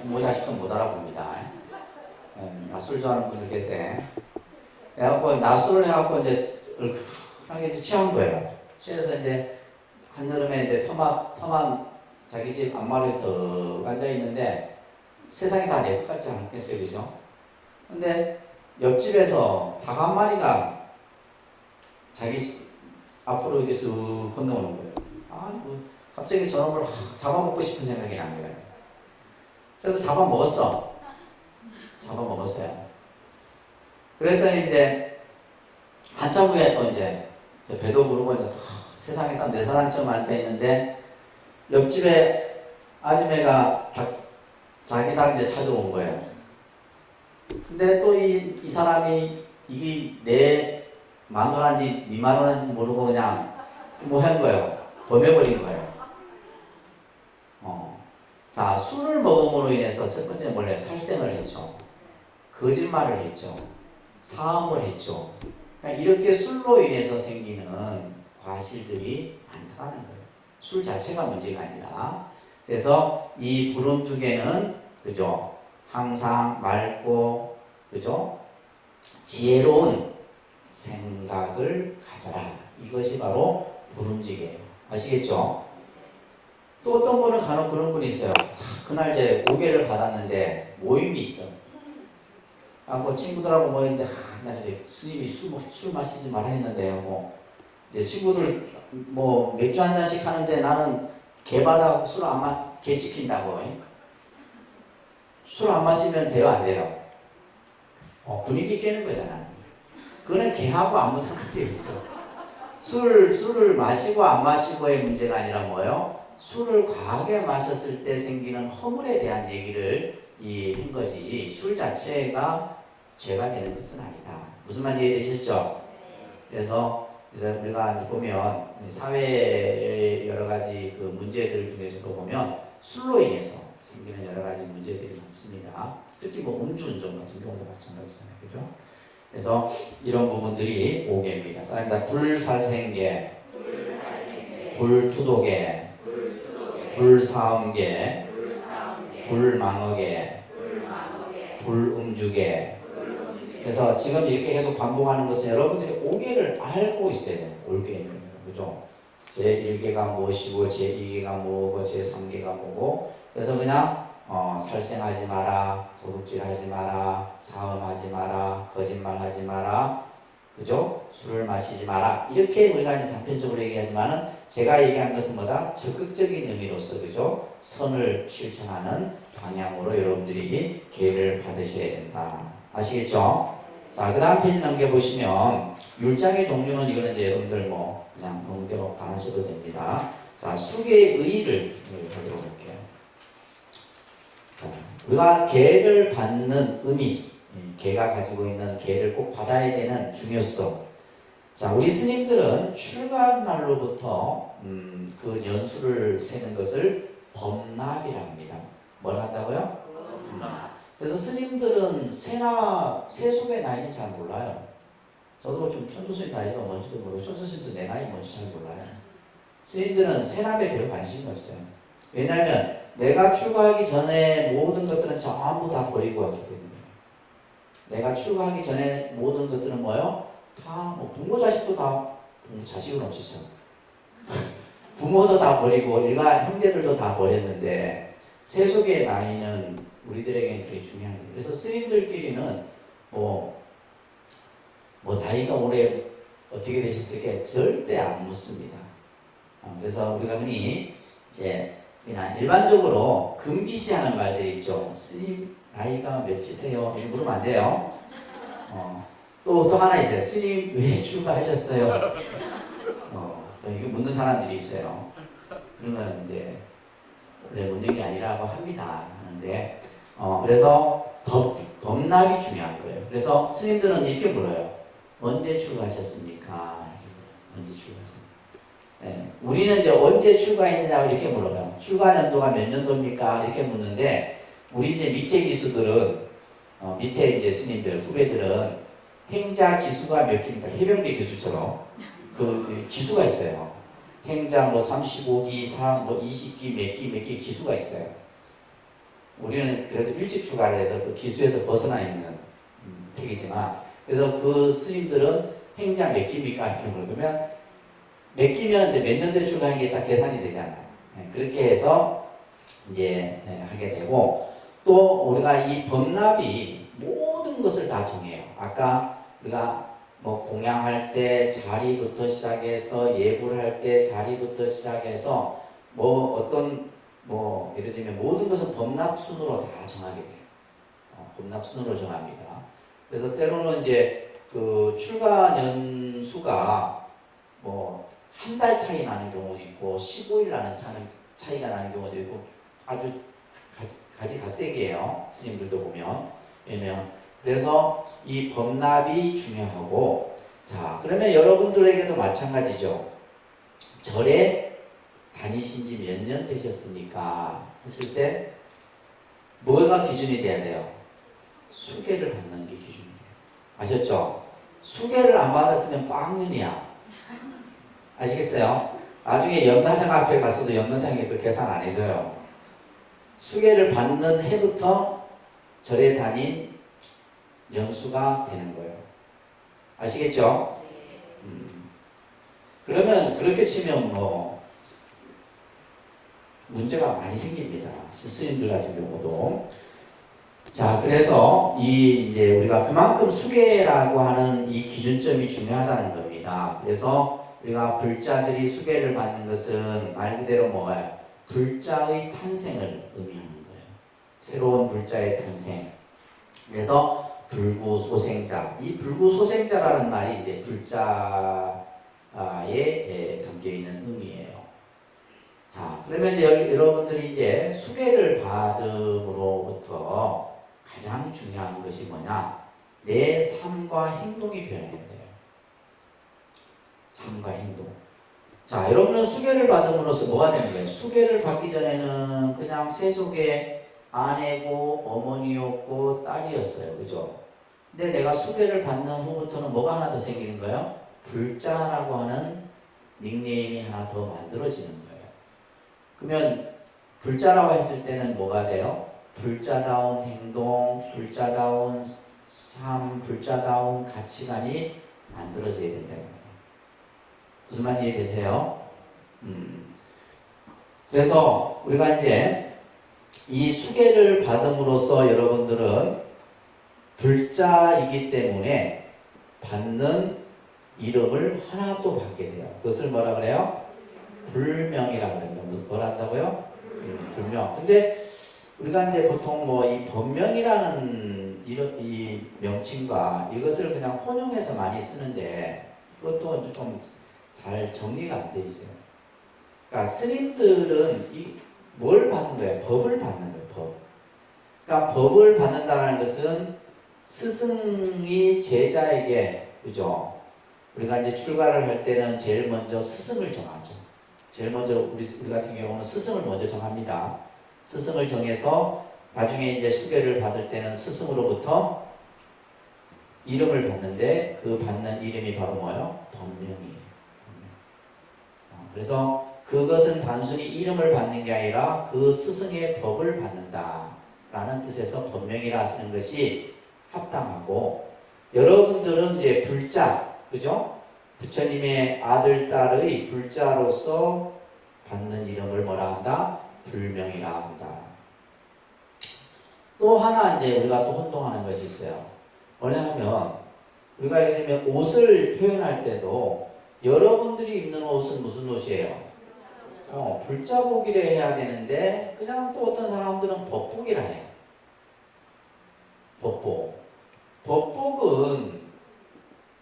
부모 자식도 못 알아봅니다. 낮술 좋아하는 분들 계세요. 그래갖고 낮술을 해갖고 이제 얼큰하게 취한 거예요. 취해서 이제 한여름에 이제 터만 자기 집 앞마루에 더 앉아있는데 세상이 다 내 것 같지 않겠어요, 그죠? 근데 옆집에서 닭 한 마리가 자기 앞으로 이렇게 쑥 건너오는 거예요. 갑자기 저놈을 잡아먹고 싶은 생각이 난 거예요. 그래서 잡아먹었어요. 그랬더니 이제 한참 후에 또 이제 배도 부르고 이제 세상에 딱 4사람처럼 앉아있는데 옆집에 아줌매가 자기 닭 이제 찾아온 거예요. 근데 또 이 사람이 이게 내 마누라인지 네 마누라인지 모르고 그냥 뭐 한 거예요. 범해버린 거예요. 자, 술을 먹음으로 인해서 첫 번째 원래 살생을 했죠. 거짓말을 했죠. 사음을 했죠. 그러니까 이렇게 술로 인해서 생기는 과실들이 많다는 거예요. 술 자체가 문제가 아니라. 그래서 이 불음주계는 그죠? 항상 맑고 그죠? 지혜로운 생각을 가져라. 이것이 바로 불음주계예요. 아시겠죠? 또 어떤 분은 간혹 그런 분이 있어요. 그날 이제 오개를 받았는데 모임이 있어. 친구들하고 모였는데 나 이제 스님이 술 마시지 말아 했는데요. 이제 친구들 맥주 한 잔씩 하는데 나는 개 받아 개 지킨다고. 술 안 마시면 돼요, 안 돼요? 분위기 깨는 거잖아. 그거는 개하고 아무 상관이 없어. 술을 마시고 안 마시고의 문제가 아니라 뭐예요? 술을 과하게 마셨을 때 생기는 허물에 대한 얘기를 한 거지, 술 자체가 죄가 되는 것은 아니다. 무슨 말인지 이해되셨죠? 그래서 우리가 보면 사회의 여러 가지 그 문제들 중에서도 보면 술로 인해서 생기는 여러 가지 문제들이 많습니다. 특히 음주운전 같은 경우도 마찬가지잖아요. 그죠? 그래서 이런 부분들이 오계입니다. 그러니까 불살생계, 불투도계, 불사음계, 불망어계, 불음주계. 그래서 지금 이렇게 계속 반복하는 것은 여러분들이 오계를 알고 있어야 돼요. 올계는. 그죠? 제1계가 무엇이고, 제2계가 뭐고, 제3계가 뭐고. 그래서 그냥 살생하지 마라, 도둑질하지 마라, 사음하지 마라, 거짓말하지 마라, 그죠? 술을 마시지 마라. 이렇게 우리가 이제 단편적으로 얘기하지만은 제가 얘기한 것은 뭐다? 적극적인 의미로서 그죠? 선을 실천하는 방향으로 여러분들이 기회를 받으셔야 된다. 아시겠죠? 자, 그 다음 페이지 넘겨보시면 율장의 종류는 이거는 이제 여러분들 그냥 넘겨 안 하셔도 됩니다. 자, 수계의 의의를 하도록 할게요. 자, 우리가 계를 받는 의미, 계가 가지고 있는 계를 꼭 받아야 되는 중요성. 자, 우리 스님들은 출가한 날로부터 그 연수를 세는 것을 범납이라 합니다. 뭘 한다고요? 그래서 스님들은 세속의 나이는 잘 몰라요. 저도 좀 천조스님 나이가 뭔지도 모르고 천조스님도 내 나이 뭔지 잘 몰라요. 스님들은 세납에 별 관심이 없어요. 왜냐하면 내가 출가하기 전에 모든 것들은 전부 다 버리고 왔기 때문에. 내가 출가하기 전에 모든 것들은 뭐예요? 다 부모 자식도 다 자식은 없지죠. 부모도 다 버리고 일가 형제들도 다 버렸는데 세속의 나이는 우리들에게는 그게 중요한 거예요. 그래서 스님들끼리는 나이가 올해 어떻게 되셨을까 절대 안 묻습니다. 그래서 우리가 흔히 이제 그냥 일반적으로 금기시하는 말들이 있죠. 스님 나이가 몇이세요? 이렇게 물으면 안 돼요. 또 하나 있어요. 스님 왜 출가하셨어요? 또 이거 묻는 사람들이 있어요. 그러면 이제 원래 묻는 게 아니라고 합니다. 하는데 그래서 법납이 중요한 거예요. 그래서 스님들은 이렇게 물어요. 언제 출가하셨습니까? 언제 출가하셨습니까? 네, 우리는 이제 언제 출가했느냐고 이렇게 물어요. 출가 연도가 몇 년도입니까? 이렇게 묻는데 우리 이제 밑에 기수들은 밑에 이제 스님들 후배들은 행자 기수가 몇 기입니까? 해병대 기수처럼 그 기수가 있어요. 행자 35기, 20기, 몇 기 기수가 있어요. 우리는 그래도 일찍 출가를 해서 그 기수에서 벗어나 있는 택이지만, 그래서 그 스님들은 행자 몇 기입니까? 이렇게 물으면 몇 기면 이제 몇 년도에 출가한 게 딱 계산이 되잖아요. 그렇게 해서 이제 하게 되고, 또 우리가 이 법납이 모든 것을 다 정해요. 아까 우리가 공양할 때 자리부터 시작해서 예불 할 때 자리부터 시작해서 예를 들면 모든 것은 법납 순으로 다 정하게 돼요. 법납 순으로 정합니다. 그래서 때로는 이제 그 출가 연수가 한 달 차이 나는 경우도 있고 15일 차이가 나는 경우도 있고 아주 가지각색이에요. 스님들도 보면. 그래서 이 법납이 중요하고, 자, 그러면 여러분들에게도 마찬가지죠. 절에 다니신 지 몇 년 되셨습니까? 했을 때 뭐가 기준이 돼야 돼요? 수계를 받는 게 기준이 돼요. 아셨죠? 수계를 안 받았으면 빵년이야. 아시겠어요? 나중에 연탄장 앞에 가서도 연탄장에 그 계산 안 해줘요. 수계를 받는 해부터 절에 다닌 연수가 되는 거예요. 아시겠죠? 그러면 그렇게 치면 뭐 문제가 많이 생깁니다. 스님들 같은 경우도. 자, 그래서 이제 우리가 그만큼 수계라고 하는 이 기준점이 중요하다는 겁니다. 그래서 우리가 불자들이 수계를 받는 것은 말 그대로 뭐예요? 불자의 탄생을 의미하는 거예요. 새로운 불자의 탄생. 그래서 불구소생자. 이 불구소생자라는 말이 이제 불자에 담겨 있는 의미예요. 자, 그러면 이제 여러분들이 이제 수계를 받음으로부터 가장 중요한 것이 뭐냐? 내 삶과 행동이 변해야 돼요. 삶과 행동. 자, 여러분은 수계를 받음으로써 뭐가 되는 거예요? 수계를 받기 전에는 그냥 세속의 아내고 어머니였고 딸이었어요. 그죠? 근데 내가 수계를 받는 후부터는 뭐가 하나 더 생기는 거예요? 불자라고 하는 닉네임이 하나 더 만들어지는 거예요. 그러면 불자라고 했을 때는 뭐가 돼요? 불자다운 행동, 불자다운 삶, 불자다운 가치관이 만들어져야 된다는 거예요. 무슨 말 이해되세요? 그래서 우리가 이제 이 수계를 받음으로써 여러분들은 불자이기 때문에 받는 이름을 하나 또 받게 돼요. 그것을 뭐라 그래요? 불명이라고 그럽니다. 뭐라 한다고요? 불명. 근데 우리가 이제 보통 뭐 이 법명이라는 이 명칭과 이것을 그냥 혼용해서 많이 쓰는데 그것도 좀 잘 정리가 안 돼 있어요. 그러니까 스님들은 뭘 받는 거예요? 법을 받는 거예요. 법. 그러니까 법을 받는다는 것은 스승이 제자에게, 그죠? 우리가 이제 출가를 할 때는 제일 먼저 스승을 정하죠. 제일 먼저 우리 같은 경우는 스승을 먼저 정합니다. 스승을 정해서 나중에 이제 수계를 받을 때는 스승으로부터 이름을 받는데 그 받는 이름이 바로 뭐예요? 법명이에요. 그래서 그것은 단순히 이름을 받는 게 아니라 그 스승의 법을 받는다 라는 뜻에서 법명이라 쓰는 것이 합당하고, 여러분들은 이제 불자, 그죠? 부처님의 아들, 딸의 불자로서 받는 이름을 뭐라 한다? 불명이라 한다. 또 하나 이제 우리가 또 혼동하는 것이 있어요. 뭐냐면 우리가 예를 들면 옷을 표현할 때도 여러분들이 입는 옷은 무슨 옷이에요? 불자복이라 해야 되는데 그냥 또 어떤 사람들은 법복이라 해요. 법복. 법복은,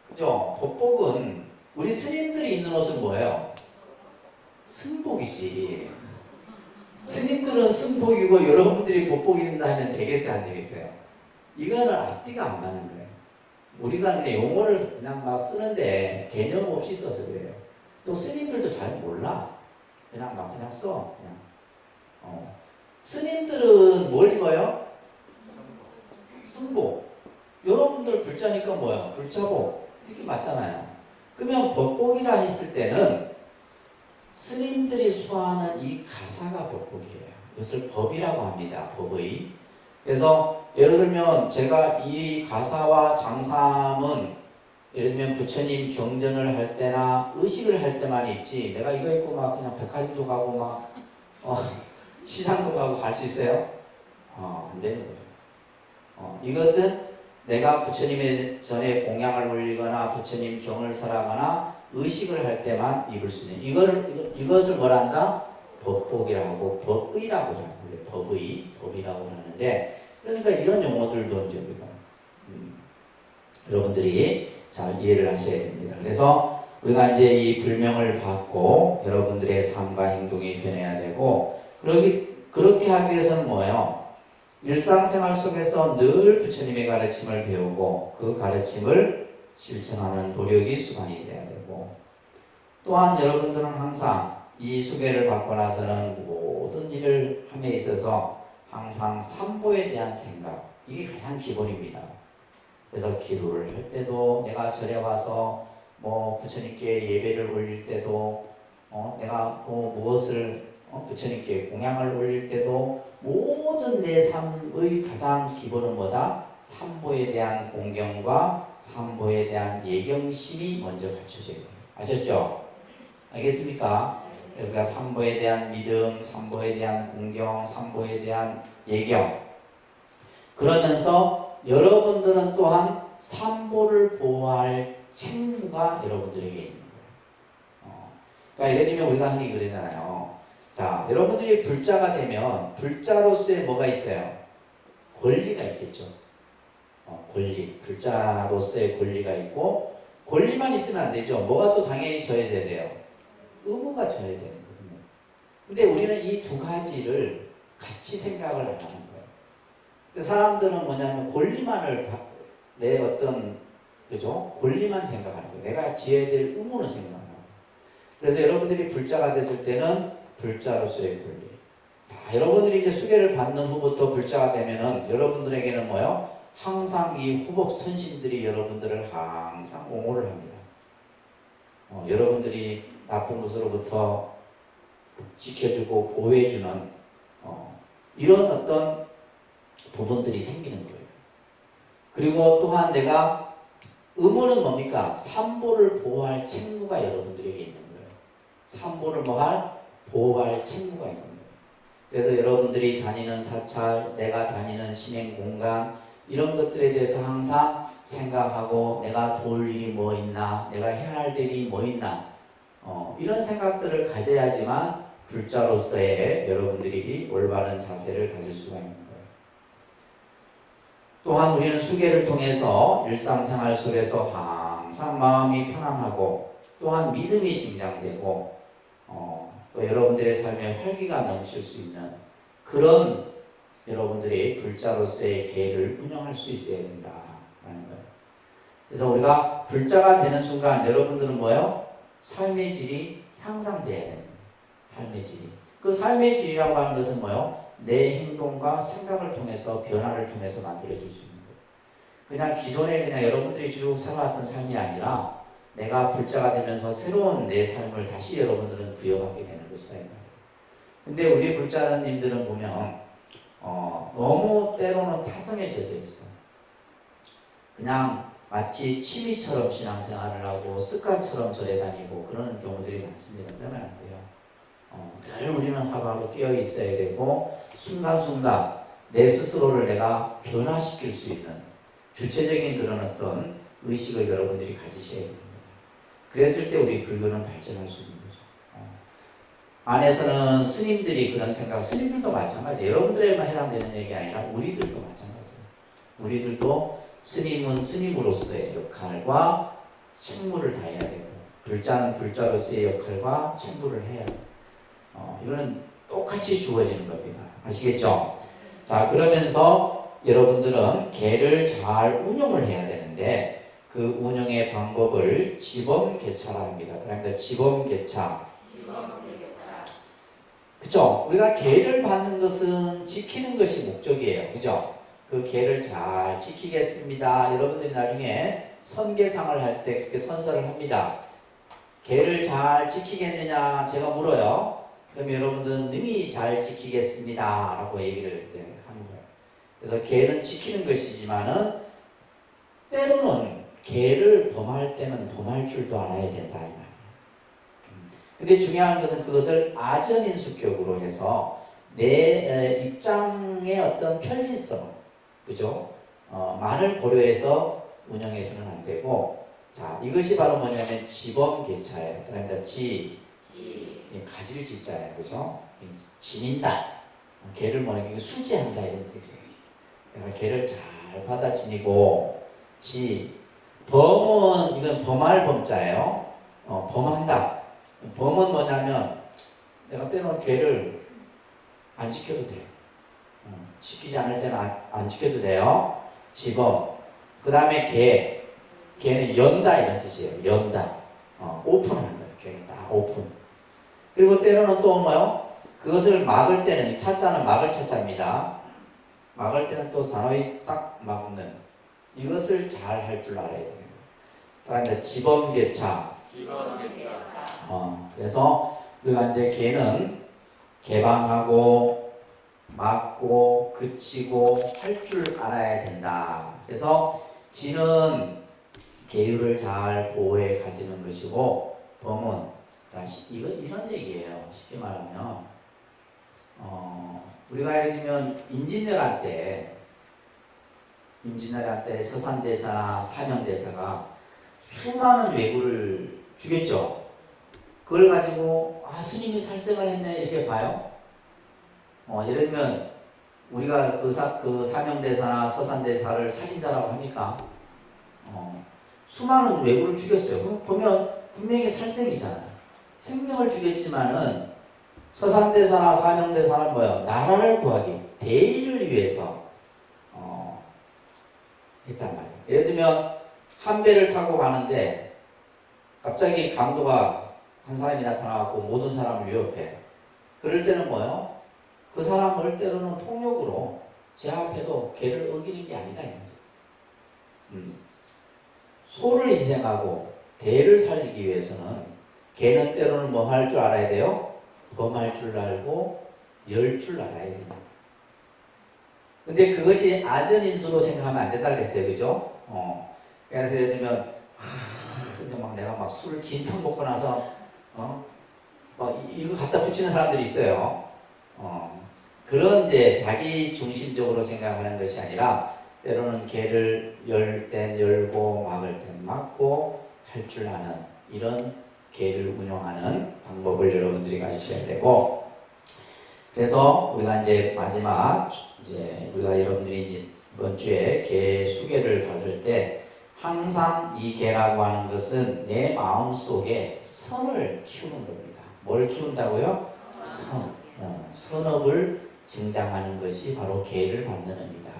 그죠? 법복은 우리 스님들이 입는 옷은 뭐예요? 승복이지. 스님들은 승복이고 여러분들이 법복 입는다 하면 되겠어요, 안 되겠어요? 이거는 앞뒤가 안 맞는 거예요. 우리가 그냥 용어를 그냥 막 쓰는데 개념 없이 써서 그래요. 또 스님들도 잘 몰라. 그냥 써. 그냥. 스님들은 뭘 입어요? 승복. 여러분들 불자니까 뭐야? 불자복. 이렇게 맞잖아요. 그러면 법복이라 했을 때는 스님들이 수하는 이 가사가 법복이에요. 이것을 법이라고 합니다. 법의. 그래서 예를 들면 제가 이 가사와 장삼은 예를 들면 부처님 경전을 할 때나 의식을 할 때만 입지, 내가 이거 입고 막 그냥 백화점도 가고 막 시장도 가고 갈 수 있어요? 안 되는 거예요. 이것은 내가 부처님의 전에 공양을 올리거나 부처님 경을 설하거나 의식을 할 때만 입을 수 있는, 이것을 뭐라 한다? 법복이라고, 법의라고 해요. 법이라고 하는데, 그러니까 이런 용어들도 이제 우리가 여러분들이 잘 이해를 하셔야 됩니다. 그래서 우리가 이제 이 불명을 받고 여러분들의 삶과 행동이 변해야 되고, 그렇게 하기 위해서는 뭐예요? 일상생활 속에서 늘 부처님의 가르침을 배우고 그 가르침을 실천하는 노력이 수반이 돼야 되고, 또한 여러분들은 항상 이 수계를 받고 나서는 모든 일을 함에 있어서 항상 삼보에 대한 생각, 이게 가장 기본입니다. 그래서 기도를 할 때도 내가 절에 와서 뭐 부처님께 예배를 올릴 때도 내가 또 무엇을 부처님께 공양을 올릴 때도 모든 내 삶의 가장 기본은 뭐다? 삼보에 대한 공경과 삼보에 대한 예경심이 먼저 갖춰져야 돼요. 아셨죠? 알겠습니까? 우리가 삼보에 대한 믿음, 삼보에 대한 공경, 삼보에 대한 예경. 그러면서 여러분들은 또한 삼보를 보호할 책무가 여러분들에게 있는 거예요. 그러니까 예를 들면 우리가 흔히 그러잖아요. 자, 여러분들이 불자가 되면 불자로서의 뭐가 있어요? 권리가 있겠죠. 권리. 불자로서의 권리가 있고 권리만 있으면 안 되죠. 뭐가 또 당연히 져야 돼요? 의무가 져야 되는 거거든요. 근데 우리는 이 두 가지를 같이 생각을 안 하는 거예요. 사람들은 뭐냐면 권리만을 내 어떤 그죠? 권리만 생각하는 거예요. 내가 지어야 될 의무는 생각하는 거예요. 그래서 여러분들이 불자가 됐을 때는 불자로서의 권리. 여러분들이 이제 수계를 받는 후부터 불자가 되면은 여러분들에게는 뭐요? 항상 이 후법 선신들이 여러분들을 항상 옹호를 합니다. 여러분들이 나쁜 것으로부터 지켜주고 보호해주는 이런 어떤 부분들이 생기는 거예요. 그리고 또한 내가 의무는 뭡니까? 삼보를 보호할 책무가 여러분들에게 있는 거예요. 삼보를 보호할 책무가 있는 거예요. 그래서 여러분들이 다니는 사찰, 내가 다니는 신행 공간 이런 것들에 대해서 항상 생각하고 내가 도울 일이 뭐 있나, 내가 해야 할 일이 뭐 있나 이런 생각들을 가져야지만 불자로서의 여러분들이 올바른 자세를 가질 수가 있는 거예요. 또한 우리는 수계를 통해서 일상생활 속에서 항상 마음이 편안하고 또한 믿음이 증장되고 또 여러분들의 삶에 활기가 넘칠 수 있는 그런 여러분들이 불자로서의 계를 운영할 수 있어야 된다라는 거예요. 그래서 우리가 불자가 되는 순간 여러분들은 뭐예요? 삶의 질이 향상돼야 됩니다. 삶의 질이. 그 삶의 질이라고 하는 것은 뭐예요? 내 행동과 생각을 통해서 변화를 통해서 만들어질 수 있는 거예요. 그냥 기존에 그냥 여러분들이 쭉 살아왔던 삶이 아니라 내가 불자가 되면서 새로운 내 삶을 다시 여러분들은 부여받게 되는 것이다. 근데 우리 불자님들은 보면 너무 때로는 타성에 젖어 있어. 그냥 마치 취미처럼 신앙생활을 하고 습관처럼 절에 다니고 그러는 경우들이 많습니다. 그러면 안 돼요. 늘 우리는 하루하루 깨어 있어야 되고 순간순간 내 스스로를 내가 변화시킬 수 있는 주체적인 그런 어떤 의식을 여러분들이 가지셔야 됩니다. 그랬을 때 우리 불교는 발전할 수 있는 거죠. 안에서는 스님들이 그런 생각, 스님들도 마찬가지예요. 여러분들에만 해당되는 얘기 아니라 우리들도 마찬가지예요. 우리들도 스님은 스님으로서의 역할과 책무를 다해야 되고 불자는 불자로서의 역할과 책무를 해야 돼요. 이거는 똑같이 주어지는 겁니다. 아시겠죠? 자, 그러면서 여러분들은 개를 잘 운용을 해야 되는데 그 운영의 방법을 지범개차라 합니다. 그러니까 지범개차. 그죠? 우리가 계를 받는 것은 지키는 것이 목적이에요. 그죠? 그 계를 잘 지키겠습니다. 여러분들이 나중에 선계상을 할 때 그렇게 선서를 합니다. 계를 잘 지키겠느냐? 제가 물어요. 그럼 여러분들은 능히 잘 지키겠습니다. 라고 얘기를 하는 거예요. 그래서 계는 지키는 것이지만은 때로는 계를 범할 때는 범할 줄도 알아야 된다. 이 말이에요. 근데 중요한 것은 그것을 아전인수격으로 해서 내 입장의 어떤 편리성, 그죠? 만을 고려해서 운영해서는 안 되고, 자, 이것이 바로 뭐냐면 지범개차예요. 그러니까 가질 지자예요. 그죠? 지닌다. 개를 뭐냐면 수지한다 이런 뜻이에요. 그러니까 개를 잘 받아 지니고, 범은 이건 범할 범자예요. 범한다. 범은 뭐냐면 내가 때로는 개를 안 지켜도 돼요. 지키지 않을 때는 안 지켜도 돼요. 지범. 그 다음에 개는 연다 이런 뜻이에요. 연다. 오픈하는 거예요. 개를 딱 오픈. 그리고 때로는 또 뭐요? 그것을 막을 때는 이 차자는 막을 차자입니다. 막을 때는 또 단호히 딱 막는 이것을 잘 할 줄 알아야 돼요. 그다음에 지범계차. 그래서 우리가 이제 개는 개방하고 막고 그치고 할 줄 알아야 된다. 그래서 지는 계율을 잘 보호해 가지는 것이고 범은 이거 이런 얘기예요. 쉽게 말하면 우리가 예를 들면 임진왜란 때 서산대사나 사명대사가 수많은 왜구를 죽였죠. 그걸 가지고 스님이 살생을 했네 이렇게 봐요. 예를 들면 우리가 그 사명대사나 서산대사를 살인자라고 합니까? 수많은 왜구를 죽였어요. 그럼 보면 분명히 살생이잖아요. 생명을 죽였지만은 서산대사나 사명대사는 뭐예요? 나라를 구하기, 대의를 위해서 했단 말이에요. 예를 들면 한 배를 타고 가는데 갑자기 강도가 한 사람이 나타나고 모든 사람을 위협해. 그럴 때는 뭐예요? 그 사람을 때로는 폭력으로 제압해도 개를 어기는 게 아니다. 소를 희생하고 대를 살리기 위해서는 개는 때로는 뭐 할 줄 알아야 돼요? 범할 줄 알고 열 줄 알아야 됩니다. 근데 그것이 아전인수로 생각하면 안 된다 그랬어요. 그죠? 그래서 예를 들면 막 내가 막 술을 진탕 먹고 나서 막 이거 갖다 붙이는 사람들이 있어요. 그런 이제 자기 중심적으로 생각하는 것이 아니라 때로는 개를 열 땐 열고 막을 땐 막고 할 줄 아는 이런 개를 운영하는 방법을 여러분들이 가지셔야 되고, 그래서 우리가 이제 마지막 우리가 여러분들이 이제 이번 주에 개 수계를 받을 때 항상 이 개라고 하는 것은 내 마음 속에 선을 키우는 겁니다. 뭘 키운다고요? 선업을 증장하는 것이 바로 개를 받는 의미다.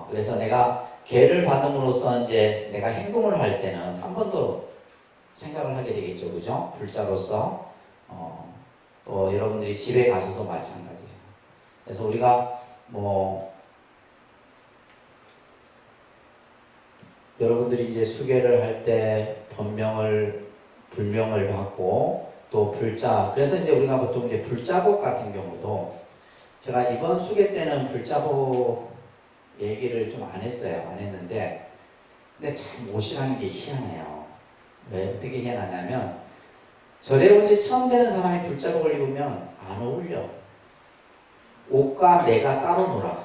그래서 내가 개를 받음으로써 이제 내가 행동을 할 때는 한 번 더 생각을 하게 되겠죠, 그죠? 불자로서 또 여러분들이 집에 가서도 마찬가지예요. 그래서 우리가 여러분들이 이제 수계를 할 때 불명을 받고 또 불자, 그래서 이제 우리가 보통 이제 불자복 같은 경우도 제가 이번 수계 때는 불자복 얘기를 좀 안 했어요. 안 했는데 근데 참 옷이라는 게 희한해요. 왜 어떻게 희한하냐면 절에 온 지 처음 뵈는 사람이 불자복을 입으면 안 어울려. 옷과 내가 따로 놀아.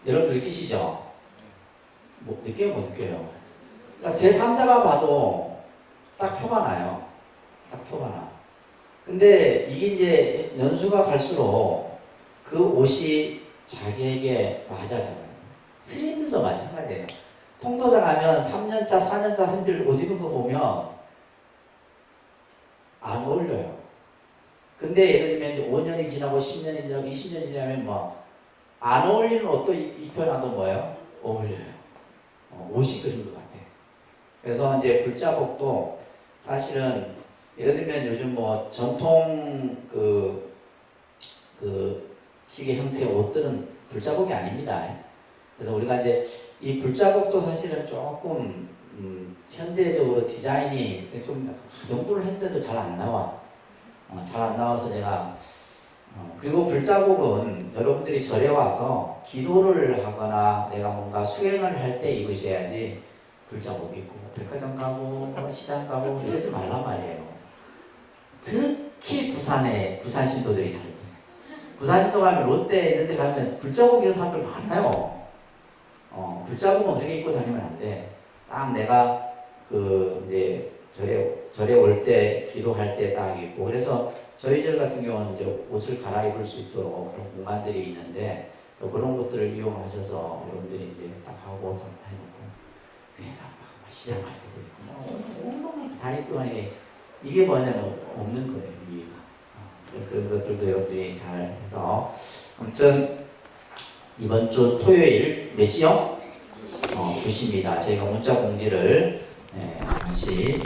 여러분 느끼시죠? 느껴요? 못 느껴요? 그러니까 제3자가 봐도 딱 표가 나요. 딱 표가 나. 근데 이게 이제 연수가 갈수록 그 옷이 자기에게 맞아져요. 스님들도 마찬가지예요. 통도사 가면 3년차, 4년차 스님들 옷 입은 거 보면 안 어울려요. 근데 예를 들면 이제 5년이 지나고 10년이 지나고 20년이 지나면 안 어울리는 옷도 입혀놔도 뭐예요? 어울려요. 옷이 그런 것 같아. 그래서 이제 불자복도 사실은 예를 들면 요즘 전통 시계 형태의 옷들은 불자복이 아닙니다. 그래서 우리가 이제 이 불자복도 사실은 조금 현대적으로 디자인이 좀 연구를 했는데도 잘 안 나와. 잘 안 나와서 제가 그리고 불자복은 여러분들이 절에 와서 기도를 하거나 내가 뭔가 수행을 할 때 입으셔야지 불자복 입고 백화점 가고 시장 가고 이러지 말란 말이에요. 특히 부산 신도들이 잘 입어요. 부산 신도 가면 롯데 이런 데 가면 불자복 입는 사람들 많아요. 불자복은 어떻게 입고 다니면 안 돼. 딱 내가 이제 절에 올 때 기도할 때 딱 입고, 그래서 저희 절 같은 경우는 이제 옷을 갈아입을 수 있도록 그런 공간들이 있는데 그런 것들을 이용하셔서 여러분들이 이제 딱 하고 딱 해놓고 그냥 막 시장 갈 때도 있고 온몸을 다 입고 하니 이게 뭐냐면 없는 거예요. 이해가. 그런 것들도 여러분들이 잘 해서 아무튼 이번 주 토요일 몇 시요? 2시입니다. 저희가 문자 공지를 다시